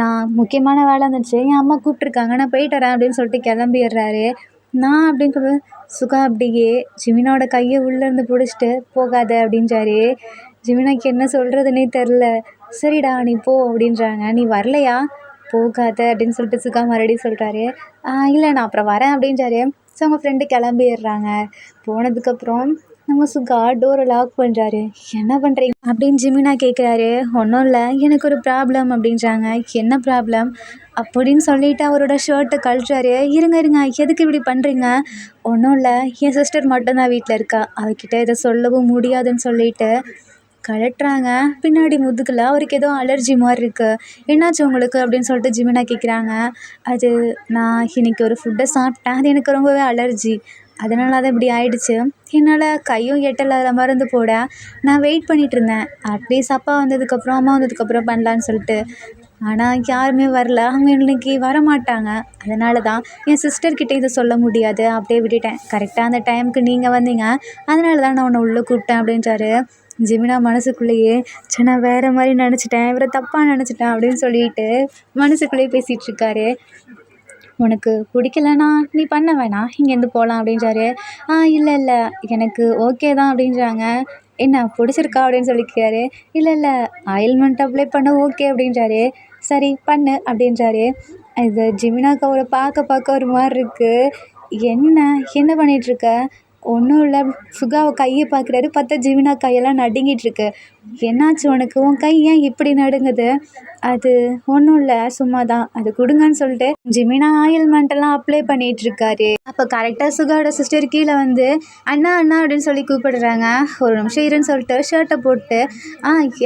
A: நான் முக்கியமான வேலை இருந்துச்சு, என் அம்மா கூப்பிட்ருக்காங்க, நான் போயிட்டு வரேன் அப்படின்னு சொல்லிட்டு கிளம்பிடுறாரு. நான் அப்படின்னு சொல்லி சுகா அப்படியே ஜிமினாவோட கையை உள்ளேருந்து பிடிச்சிட்டு போகாத அப்படின்றாரு. ஜிமினாக்கு என்ன சொல்கிறதுனே தெரில. சரிடா நீ போ அப்படின்றாங்க. நீ வரலையா? போகாத அப்படின்னு சொல்லிட்டு சுகா மறுபடியும் சொல்கிறாரு. இல்லை நான் அப்புறம் வரேன் அப்படின்றாரு. ஸோ அவங்க ஃப்ரெண்டு கிளம்பிடுறாங்க. போனதுக்கப்புறம் நம்ம சுகா டோரை லாக் பண்ணுறாரு. என்ன பண்ணுறீங்க அப்படின்னு ஜிமினா கேட்குறாரு. ஒன்றும் இல்லை, எனக்கு ஒரு ப்ராப்ளம் அப்படின்றாங்க. என்ன ப்ராப்ளம் அப்படின்னு சொல்லிட்டு அவரோட ஷர்ட்டை கழட்டுறாரு. இருங்க இருங்க, எதுக்கு இப்படி பண்ணுறீங்க? ஒன்றும் இல்லை, என் சிஸ்டர் மட்டும்தான் வீட்டில் இருக்கா, அவகிட்ட இதை சொல்லவும் முடியாதுன்னு சொல்லிட்டு கழட்டுறாங்க. பின்னாடி முதுகில் அவருக்கு ஏதோ அலர்ஜி மாதிரி இருக்குது. என்னாச்சு உங்களுக்கு அப்படின்னு சொல்லிட்டு ஜிமினா கேட்குறாங்க. அது நான் இன்றைக்கி ஒரு ஃபுட்டை சாப்பிட்டேன், அது எனக்கு ரொம்பவே அலர்ஜி, அதனால தான் இப்படி ஆயிடுச்சு. என்னால் கையும் எட்டலை அதில் மருந்து போட. நான் வெயிட் பண்ணிகிட்டு இருந்தேன், அட்லீஸ்ட் அப்பா வந்ததுக்கப்புறம் அம்மா வந்ததுக்கப்புறம் பண்ணலான்னு சொல்லிட்டு. ஆனால் யாருமே வரல, அவங்க இன்றைக்கி வரமாட்டாங்க. அதனால தான் என் சிஸ்டர்கிட்ட இதை சொல்ல முடியாது, அப்படியே விட்டுட்டேன். கரெக்டாக அந்த டைமுக்கு நீங்கள் வந்தீங்க, அதனால தான் நான் உன்னை உள்ளே கூப்பிட்டேன் அப்படின்றாரு. ஜிமினா மனசுக்குள்ளேயே நான் வேறு மாதிரி நினச்சிட்டேன், இவரை தப்பாக நினச்சிட்டேன் அப்படின்னு சொல்லிட்டு மனசுக்குள்ளேயே பேசிகிட்டு இருக்காரு. உனக்கு பிடிக்கலனா நீ பண்ண வேணாம், இங்கேருந்து போகலாம் அப்படின்றாரு. இல்லை இல்லை எனக்கு ஓகே தான் அப்படின்றாங்க. என்ன பிடிச்சிருக்கா அப்படின்னு சொல்லிக்கிறாரு. இல்லை இல்லை ஆயில்மெண்ட் அப்ளை பண்ண ஓகே அப்படின்றாரு. சரி பண்ணு அப்படின்றாரு. இது ஜிமினாக்கு அவரை பார்க்க ஒரு மாதிரி இருக்குது. என்ன என்ன பண்ணிகிட்ருக்க? ஒன்றும் இல்லை, சுகாவை கையை பார்க்குறாரு. பார்த்தா ஜிமினா கையெல்லாம் நடுங்கிட்டுருக்கு. என்னாச்சு உனக்கு? உன் கை ஏன் இப்படி நடுங்குது? அது ஒன்றும் இல்லை, சும்மா தான், அது கொடுங்கன்னு சொல்லிட்டு ஜிமினா ஆயில்மெண்ட்டெல்லாம் அப்ளை பண்ணிகிட்ருக்காரு. அப்போ கரெக்டாக சுகாவோட சிஸ்டர் கீழே வந்து அண்ணா அண்ணா அப்படின்னு சொல்லி கூப்பிடுறாங்க. ஒரு நிமிஷம் இருன்னு சொல்லிட்டு ஷர்ட்டை போட்டு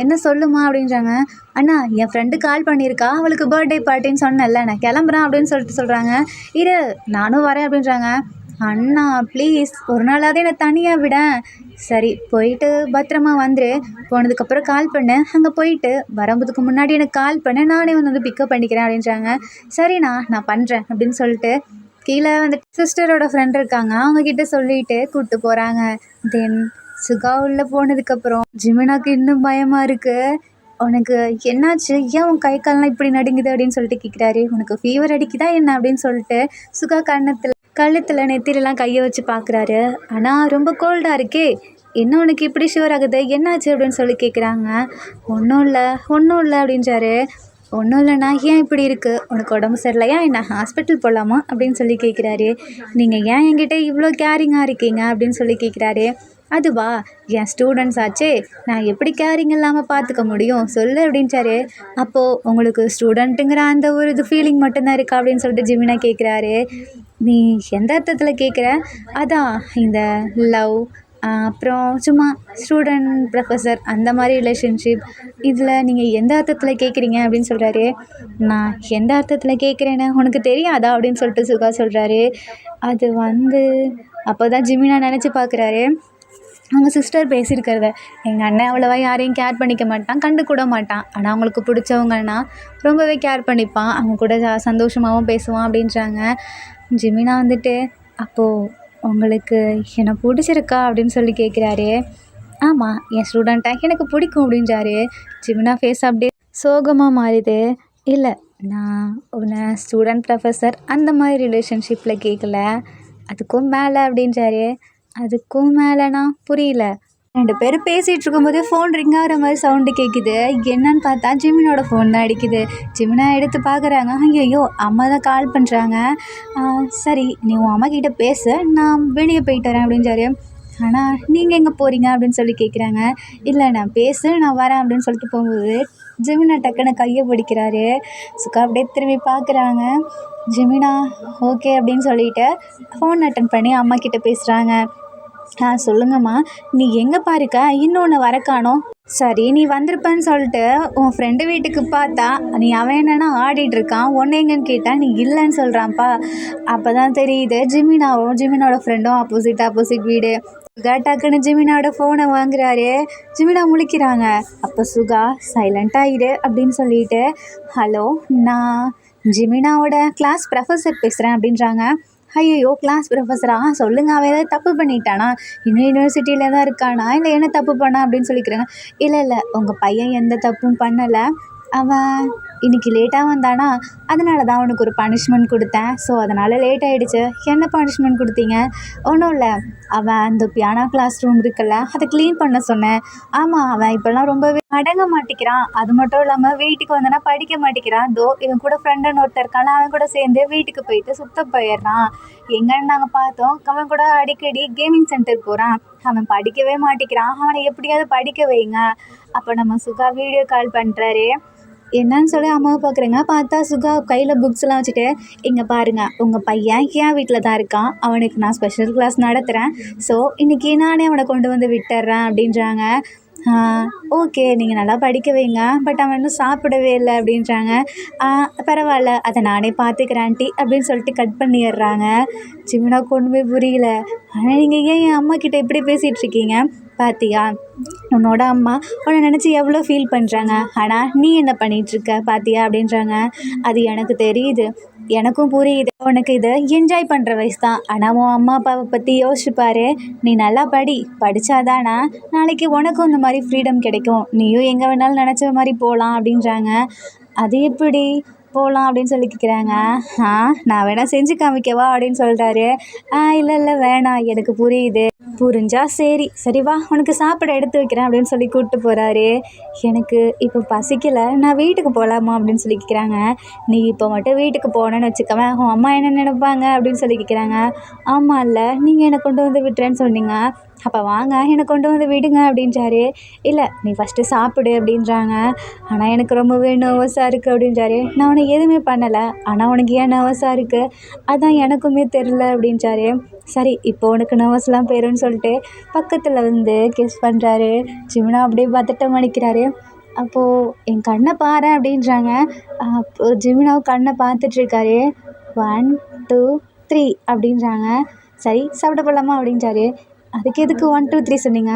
A: என்ன சொல்லுமா அப்படின்றாங்க. அண்ணா என் ஃப்ரெண்டு கால் பண்ணியிருக்கா, அவளுக்கு பர்த்டே பார்ட்டின்னு சொன்னேன்ல, நான் கிளம்புறேன் அப்படின்னு சொல்லிட்டு சொல்கிறாங்க. இரு நானும் வரேன் அப்படின்றாங்க. அண்ணா ப்ளீஸ் ஒரு நாளாவது என்னை தனியாக விட. சரி போயிட்டு பத்திரமா வந்துரு, போனதுக்கப்புறம் கால் பண்ணு, அங்கே போயிட்டு வரும்போதுக்கு முன்னாடி எனக்கு கால் பண்ணு, நானே வந்து பிக்கப் பண்ணிக்கிறேன் அப்படின்றாங்க. சரிண்ணா நான் பண்ணுறேன் அப்படின்னு சொல்லிட்டு கீழே வந்துட்டு சிஸ்டரோட ஃப்ரெண்ட் இருக்காங்க, அவங்கக்கிட்ட சொல்லிட்டு கூப்பிட்டு போகிறாங்க. தென் சுகா உள்ளே போனதுக்கப்புறம் ஜிமினாக்கு இன்னும் பயமாக இருக்குது. உனக்கு என்னாச்சு, ஏன் உன் கை கால்லாம் இப்படி நடுங்குது அப்படின்னு சொல்லிட்டு கேட்குறாரு. உனக்கு ஃபீவர் அடிக்குதா என்ன அப்படின்னு சொல்லிட்டு சுகா கழுத்தில் நெத்திலெலாம் கையை வச்சு பார்க்குறாரு. ஆனால் ரொம்ப கோல்டாக இருக்கே, என்ன உனக்கு இப்படி ஷுவர் ஆகுது, என்னாச்சு அப்படின்னு சொல்லி கேட்குறாங்க. ஒன்றும் இல்லை அப்படின்றாரு. ஒன்றும் இல்லைண்ணா, ஏன் இப்படி இருக்குது, உனக்கு உடம்பு சரியில்லையா என்ன, ஹாஸ்பிட்டல் போகலாமா அப்படின்னு சொல்லி கேட்குறாரு. நீங்கள் ஏன் என்கிட்ட இவ்வளோ கேரிங்காக இருக்கீங்க அப்படின்னு சொல்லி கேட்குறாரு. அதுவா, என் ஸ்டூடெண்ட்ஸ் ஆச்சே, நான் எப்படி கேரிங் இல்லாமல் பார்த்துக்க முடியும் சொல்லு அப்படின்ட்டாரு. அப்போது உங்களுக்கு ஸ்டூடெண்ட்டுங்கிற அந்த ஒரு இது ஃபீலிங் மட்டும்தான் இருக்கா அப்படின்னு சொல்லிட்டு ஜிமினா கேட்குறாரு. நீ எந்த அர்த்தத்தில் கேட்குற? அதான் இந்த லவ், அப்புறம் சும்மா ஸ்டூடெண்ட் ப்ரொஃபஸர் அந்த மாதிரி ரிலேஷன்ஷிப், இதில் நீங்கள் எந்த அர்த்தத்தில் கேட்குறீங்க அப்படின்னு சொல்கிறாரு. நான் எந்த அர்த்தத்தில் கேட்குறேன்னு உனக்கு தெரியாதா அப்படின்னு சொல்லிட்டு சுகா சொல்கிறாரு. அது வந்து அப்போ தான் ஜிமினா நினச்சி பார்க்குறாரு, அவங்க சிஸ்டர் பேசியிருக்கிறத. எங்கள் அண்ணன் அவ்வளோவா யாரையும் கேர் பண்ணிக்க மாட்டான், கண்டு கூட மாட்டான், ஆனால் அவங்களுக்கு பிடிச்சவங்கன்னா ரொம்பவே கேர் பண்ணிப்பான், அவங்க கூட சந்தோஷமாகவும் பேசுவான் அப்படின்றாங்க. ஜிமினா வந்துட்டு அப்போது உங்களுக்கு என்னை பிடிச்சிருக்கா அப்படின்னு சொல்லி கேட்குறாரு. ஆமாம் என் ஸ்டூடெண்ட்டை எனக்கு பிடிக்கும் அப்படின்றாரு. ஜிமினா ஃபேஸ் அப்படியே சோகமாக மாறிது. இல்லை நான் உன்னை ஸ்டூடெண்ட் ப்ரொஃபஸர் அந்த மாதிரி ரிலேஷன்ஷிப்பில் கேட்கல, அதுக்கும் மேலே அப்படின்றாரு. அதுக்கும் மேலேனா புரியல. 2 பேரும் பேசிகிட்டு இருக்கும்போது ஃபோன் ரிங் ஆகிற மாதிரி சவுண்டு கேட்குது. என்னன்னு பார்த்தா ஜிமினோட ஃபோன் தான் அடிக்குது. ஜிமினா எடுத்து பார்க்குறாங்க. ஐயோ அம்மா தான் கால் பண்ணுறாங்க. சரி நீ உன் அம்மா கிட்டே பேசு, நான் வெளியே போயிட்டு வரேன் அப்படின்றாரு. ஆனால் நீங்கள் எங்கே போகிறீங்க அப்படின்னு சொல்லி கேட்குறாங்க. இல்லை நான் நான் வரேன் அப்படின்னு சொல்லிட்டு போகும்போது ஜிமினா டக்குன்னு கையை பிடிக்கிறாரு. சுகா அப்படியே திரும்பி பார்க்குறாங்க. ஜிமினா ஓகே அப்படின்னு சொல்லிட்டு ஃபோன் அட்டன் பண்ணி அம்மா கிட்டே பேசுகிறாங்க. சொல்லுங்கம்மா, நீ எங்கேப்பா இருக்க, இன்னொன்று வர காணோம். சரி நீ வந்திருப்பேன்னு சொல்லிட்டு உன் ஃப்ரெண்டு வீட்டுக்கு பார்த்தா நீ அவன் என்னென்னா ஆடிட்டுருக்கான், ஒன்று எங்கன்னு கேட்டால் நீ இல்லைன்னு சொல்கிறான்ப்பா. அப்போ தான் தெரியுது ஜிமினாவோட ஃப்ரெண்டும் ஆப்போசிட் வீடு. சுகா டக்குன்னு ஜிமினாவோட ஃபோனை வாங்குறாரு. ஜிமினா முழிக்கிறாங்க. அப்போ சுகா சைலண்ட்டாகிடு அப்படின்னு சொல்லிட்டு, ஹலோ, நான் ஜிமினாவோட கிளாஸ் ப்ரொஃபஸர் பேசுகிறேன் அப்படின்றாங்க. ஐயோ, கிளாஸ் ப்ரொஃபஸரா? சொல்லுங்கள், அவன் ஏதாவது தப்பு பண்ணிட்டானா? இன்னும் யூனிவர்சிட்டியில் தான் இருக்கானா, இல்லை என்ன தப்பு பண்ணா அப்படின்னு சொல்லிக்கிறாங்க. இல்லை உங்கள் பையன் எந்த தப்பும் பண்ணலை. அவன் இன்றைக்கி லேட்டாக வந்தானா, அதனால தான் அவனுக்கு ஒரு பனிஷ்மெண்ட் கொடுத்தேன். ஸோ அதனால் லேட் ஆகிடுச்சு. என்ன பனிஷ்மெண்ட் கொடுத்தீங்க? ஒன்றும் இல்லை, அவன் அந்த பியானோ கிளாஸ் ரூம் இருக்குல்ல, அதை க்ளீன் பண்ண சொன்னேன். ஆமாம், அவன் இப்போல்லாம் ரொம்பவே அடங்க மாட்டேங்கிறான். அது மட்டும் இல்லாமல் வீட்டுக்கு வந்தனா படிக்க மாட்டேங்கிறான். இவன் கூட ஃப்ரெண்டுன்னு ஒருத்தர் இருக்கான, அவன் கூட சேர்ந்து வீட்டுக்கு போயிட்டு சுத்த போயிடுறான். எங்கன்னு நாங்கள் பார்த்தோம், அவன் கூட அடிக்கடி கேமிங் சென்டர் போகிறான். அவன் படிக்கவே மாட்டேங்கிறான். அவனை எப்படியாவது படிக்க வைங்க. அப்போ நம்ம சுகா வீடியோ கால் பண்ணுறாரு. என்னன்னு சொல்லி அம்மாவை பார்க்குறேங்க. பார்த்தா சுகா கையில் புக்ஸ்லாம் வச்சுட்டு, இங்கே பாருங்கள், உங்கள் பையன் என் வீட்டில் தான் இருக்கான். அவனுக்கு நான் ஸ்பெஷல் கிளாஸ் நடத்துகிறேன். ஸோ இன்றைக்கி நானே அவனை கொண்டு வந்து விட்டுறேன் அப்படின்றாங்க. ஓகே, நீங்கள் நல்லா படிக்க வைங்க, பட் அவன் இன்னும் சாப்பிடவே இல்லை அப்படின்றாங்க. பரவாயில்ல, அதை நானே பார்த்துக்கிறேன் ஆண்டி அப்படின்னு சொல்லிட்டு கட் பண்ணிடுறாங்க. ஜிமினாவுக்கு ஒன்றுமே புரியல. ஆனால் நீங்கள் ஏன் என் அம்மா கிட்டே இப்படி பேசிகிட்டு இருக்கீங்க? பாத்தியா, உன்னோட அம்மா உன்னை நினச்சி எவ்வளோ ஃபீல் பண்ணுறாங்க. ஆனால் நீ என்ன பண்ணிகிட்ருக்க பாத்தியா அப்படின்றாங்க. அது எனக்கு தெரியுது, எனக்கும் புரியுது. உனக்கு இதை என்ஜாய் பண்ணுற வயசு தான். ஆனால் உன் அம்மா அப்பாவை பற்றி யோசிச்சுப்பாரு. நீ நல்லா படித்தாதானா நாளைக்கு உனக்கும் இந்த மாதிரி ஃப்ரீடம் கிடைக்கும். நீயும் எங்கே வேணாலும் நினச்ச மாதிரி போகலாம் அப்படின்றாங்க. அது எப்படி போகலாம் அப்படின்னு சொல்லி கேட்குறாங்க. நான் வேணால் செஞ்சு காமிக்கவா அப்படின்னு சொல்கிறாரு. இல்லை வேணாம், எனக்கு புரியுது. புரிஞ்சா சரி வா, உனக்கு சாப்பிட எடுத்து வைக்கிறேன் அப்படின்னு சொல்லி கூப்பிட்டு போகிறாரு. எனக்கு இப்போ பசிக்கலை, நான் வீட்டுக்கு போகலாமா அப்படின்னு சொல்லி கேட்குறாங்க. நீ இப்போ மட்டும் வீட்டுக்கு போனேன்னு வச்சுக்கவேன், உன் அம்மா என்ன நினைப்பாங்க அப்படின்னு சொல்லி கேட்குறாங்க. ஆமாம், இல்லை நீங்கள் என்னை கொண்டு வந்து விட்டுறேன்னு சொன்னீங்க, அப்போ வாங்க என்னை கொண்டு வந்து விடுங்க அப்படின்றாரு. இல்லை, நீ ஃபஸ்ட்டு சாப்பிடு அப்படின்றாங்க. ஆனால் எனக்கு ரொம்பவே நர்வஸாக இருக்குது அப்படின்றாரு. நான் உனக்கு எதுவுமே பண்ணலை, ஆனால் உனக்கு ஏன் நர்வஸாக இருக்குது? அதான் எனக்குமே தெரில அப்படின்றாரு. சரி, இப்போ உனக்கு நர்வஸ்லாம் போயிருன்னு சொல்லிட்டு பக்கத்தில் வந்து கிஸ் பண்ணுறாரு. ஜிமினா அப்படியே பதட்டம் அடிக்கிறாரு. அப்போது என் கண்ணை பாரு அப்படின்றாங்க. அப்போது ஜிமினாவும் கண்ணை பார்த்துட்ருக்காரு. 1 2 3 அப்படின்றாங்க. சரி, சாப்பிட போகலாமா அப்படின்றாரு. அதுக்கு எதுக்கு 1 2 3 சொன்னீங்க?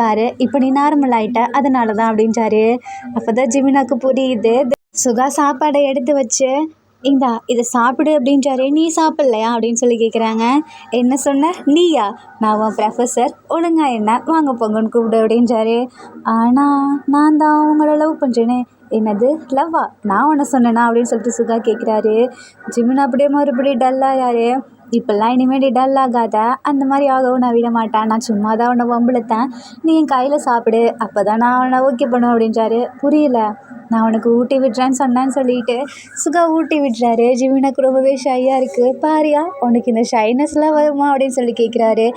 A: பாரு, இப்போ நீ நார்மல் ஆகிட்ட, அதனால தான் அப்படின்றாரு. அப்போ தான் ஜிமினாவுக்கு புரியுது. சுகா சாப்பாடை எடுத்து வச்சு, இந்தா இதை சாப்பிடு அப்படின்றாரு. நீ சாப்பிட்லையா அப்படின்னு சொல்லி கேட்குறாங்க. என்ன சொன்ன நீயா? நான் உன் ப்ரொஃபஸர், ஒழுங்கா என்ன வாங்க போங்கன்னு கூப்பிடு அப்படின்றாரு. ஆனால் நான் தான் உங்களை லவ் பண்ணுறேனே. என்னது லவ்வா? நான் உன்னை சொன்னேனா அப்படின்னு சொல்லிட்டு சுகா கேட்குறாரு. ஜிமினா அப்படியே மறுபடியும் டல்லாகிறாரு. இப்போல்லாம் இனிமேல் டல் ஆகாத, அந்த மாதிரி ஆகவும் நான் விட மாட்டேன். நான் சும்மா தான் உன்னை வம்புழுத்தேன். நீ என் கையில் சாப்பிடு, அப்போ தான் நான் உன்னை ஓகே பண்ணுவேன் அப்படின்றாரு. புரியல, நான் உனக்கு ஊட்டி விட்றேன்னு சொன்னேன்னு சொல்லிட்டு சுகா ஊட்டி விட்றாரு. ஜிமினாக்கு ரொம்பவே ஷையாக இருக்குது. பாரியா, உனக்கு இந்த ஷைனஸ்லாம் வருமா அப்படின்னு சொல்லி கேட்குறாரு.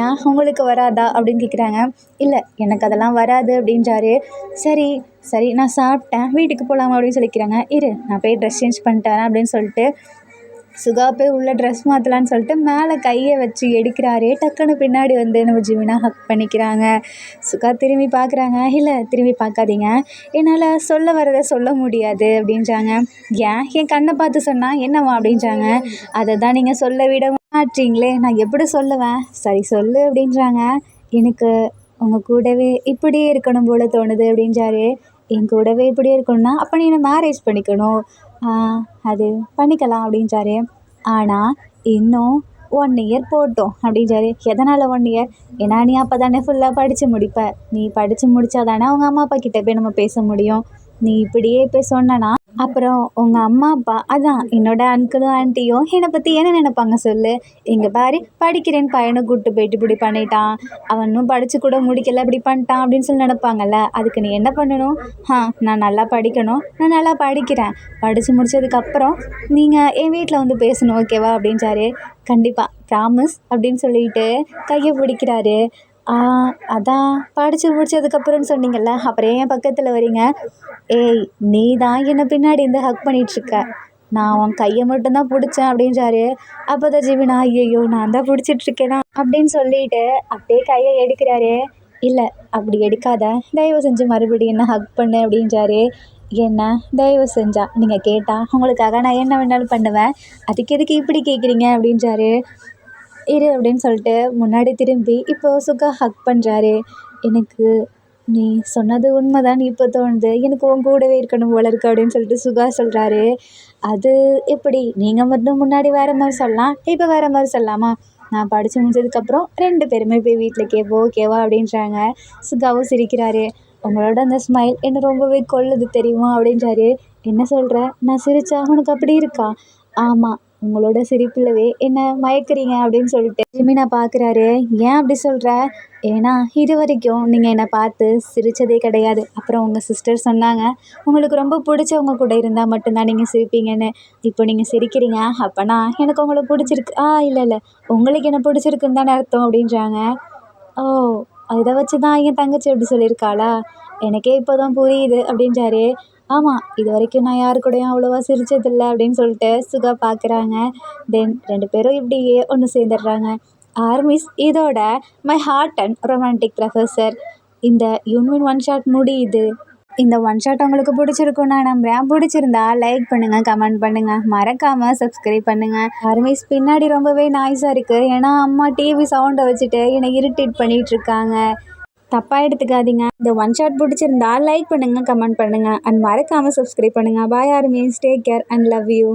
A: ஏன் உங்களுக்கு வராதா அப்படின்னு கேட்குறாங்க. இல்லை, எனக்கு அதெல்லாம் வராது அப்படின்றாரு. சரி நான் சாப்பிட்டேன், வீட்டுக்கு போகலாமா அப்படின்னு சொல்லிக்கிறாங்க. இரு, நான் போய் ட்ரெஸ் சேஞ்ச் பண்ணிட்டேன் அப்படின்னு சொல்லிட்டு சுகா போய் உள்ள ட்ரெஸ் மாற்றலான்னு சொல்லிட்டு மேலே கையை வச்சு எடுக்கிறாரு. டக்குன்னு பின்னாடி வந்து நம்ம ஜிமினா ஹக் பண்ணிக்கிறாங்க. சுகா திரும்பி பார்க்குறாங்க. இல்லை, திரும்பி பார்க்காதீங்க, என்னால் சொல்ல வரதை சொல்ல முடியாது அப்படின்றாங்க. ஏன், என் கண்ணை பார்த்து சொன்னால் என்னவா அப்படின்றாங்க. அதை தான் நீங்கள் சொல்ல விட மாட்டீங்களே, நான் எப்படி சொல்லுவேன்? சரி சொல்லு அப்படின்றாங்க. எனக்கு உங்கள் கூடவே இப்படியே இருக்கணும் போல தோணுது அப்படின்றாரு. என் கூடவே இப்படியே இருக்கணும்னா அப்போ நீ என்னை மேரேஜ் பண்ணிக்கணும். அது பண்ணிக்கலாம் அப்படின்றாரு. ஆனால் இன்னும் 1 இயர் போட்டோம் அப்படின்றாரு. எதனால் 1 இயர்? ஏன்னா நீ அப்போ தானே ஃபுல்லாக படித்து முடிப்ப. நீ படித்து முடித்தா தானே அவங்க அம்மா அப்பா கிட்டே போய் நம்ம பேச முடியும். நீ இப்படியே போய் சொன்னனா அப்புறம் உங்கள் அம்மா அப்பா, அதான் என்னோட அங்கிளும் ஆன்ட்டியும் என்னை பற்றி என்ன நினைப்பாங்க சொல்லு. இங்கே பாரு, படிக்கிறேன்னு பையனை கூப்பிட்டு போயிட்டு இப்படி பண்ணிட்டான், அவன் இன்னும் படித்து கூட முடிக்கலை, இப்படி பண்ணிட்டான் அப்படின்னு சொல்லி நினைப்பாங்கல்ல. அதுக்கு நீ என்ன பண்ணணும்? நான் நல்லா படிக்கணும், நான் நல்லா படிக்கிறேன், படித்து முடித்ததுக்கப்புறம் நீங்கள் என் வீட்டில் வந்து பேசணும், ஓகேவா அப்படின்றாரு. கண்டிப்பாக, ப்ராமிஸ் அப்படின்னு சொல்லிட்டு கையை பிடிக்கிறாரு. அதான் படித்து முடிச்சதுக்கப்புறம்னு சொன்னீங்கல்ல, அப்புறம் ஏன் பக்கத்தில் வரீங்க? ஏய், நீ தான் என்னை பின்னாடி இருந்து ஹக் பண்ணிகிட்ருக்க, நான் உன் கையை மட்டும்தான் பிடிச்சேன் அப்படின்றாரு. அப்போ தான் ஜிமினா, ஐயோ நான் தான் பிடிச்சிட்ருக்கேனா அப்படின்னு சொல்லிட்டு அப்படியே கையை எடுக்கிறாரு. இல்லை, அப்படி எடுக்காத, தயவு செஞ்சு மறுபடியும் என்ன ஹக் பண்ணு அப்படின்றாரு. என்ன தயவு செஞ்சா நீங்கள் கேட்டால் உங்களுக்காக நான் என்ன வேணாலும் பண்ணுவேன், அதுக்கு எதுக்கு இப்படி கேட்குறீங்க அப்படின்றாரு. இரு அப்படின்னு சொல்லிட்டு முன்னாடி திரும்பி இப்போ சுகா ஹக் பண்ணுறாரு. எனக்கு நீ சொன்னது உண்மைதான் இப்போ தோணுது, எனக்கு உன் கூடவே இருக்கணும் போல இருக்கு அப்படின்னு சொல்லிட்டு சுகா சொல்கிறாரு. அது எப்படி, நீங்கள் மட்டும் முன்னாடி வேறு மாதிரி சொல்லலாம், இப்போ வேறு மாதிரி சொல்லலாமா? நான் படித்து முடிஞ்சதுக்கப்புறம் 2 பேருமே போய் வீட்டில் கேட்போம், ஓகேவா அப்படின்றாங்க. சுகாவும் சிரிக்கிறாரு. உங்களோட அந்த ஸ்மைல் என்னை ரொம்பவே கொல்லுது தெரியுமா அப்படின்றாரு. என்ன சொல்கிற, நான் சிரிச்சா உனக்கு அப்படி இருக்கா? ஆமாம், உங்களோட சிரிப்புலவே என்னை மயக்கிறீங்க அப்படின்னு சொல்லிட்டு ஜிமினா பார்க்குறாரு. ஏன் அப்படி சொல்கிற? ஏன்னா இது வரைக்கும் நீங்கள் என்னை பார்த்து சிரித்ததே கிடையாது. அப்புறம் உங்கள் சிஸ்டர் சொன்னாங்க, உங்களுக்கு ரொம்ப பிடிச்சவங்க கூட இருந்தால் மட்டும்தான் நீங்கள் சிரிப்பீங்கன்னு. இப்போ நீங்கள் சிரிக்கிறீங்க, அப்போனா எனக்கு உங்களை பிடிச்சிருக்கு. இல்லை இல்லை, உங்களுக்கு என்ன பிடிச்சிருக்குன்னு தானே அர்த்தம் அப்படின்றாங்க. ஓ, இதை வச்சு தான் என் தங்கச்சி அப்படி சொல்லியிருக்காளா? எனக்கே இப்போ தான் புரியுது அப்படின்றாரு. ஆமாம், இது வரைக்கும் நான் யாரு கூடயும் அவ்வளோவா சிரிச்சதில்லை அப்படின்னு சொல்லிட்டு சுகா பார்க்குறாங்க. தென் 2 பேரும் இப்படியே ஒன்று சேர்ந்துடுறாங்க. ஆர்மிஸ் இதோட my heart and romantic professor இந்த யூன்வின் ஒன் ஷாட் முடியுது. இந்த ஒன் ஷாட் உங்களுக்கு பிடிச்சிருக்கும் நான் நம்புகிறேன். பிடிச்சிருந்தா லைக் பண்ணுங்கள், கமெண்ட் பண்ணுங்கள், மறக்காமல் சப்ஸ்கிரைப் பண்ணுங்கள். ஆர்மிஸ் பின்னாடி ரொம்பவே நாய்ஸாக இருக்குது, ஏன்னா அம்மா டிவி சவுண்டை வச்சுட்டு என்னை இரிட்டேட் பண்ணிகிட்டு இருக்காங்க. தப்பாக எடுத்துக்காதீங்க. இந்த ஒன் ஷாட் பிடிச்சிருந்தா லைக் பண்ணுங்கள், கமெண்ட் பண்ணுங்கள் அண்ட் மறக்காமல் சப்ஸ்கிரைப் பண்ணுங்கள். Bye ARMYs, take care and love you.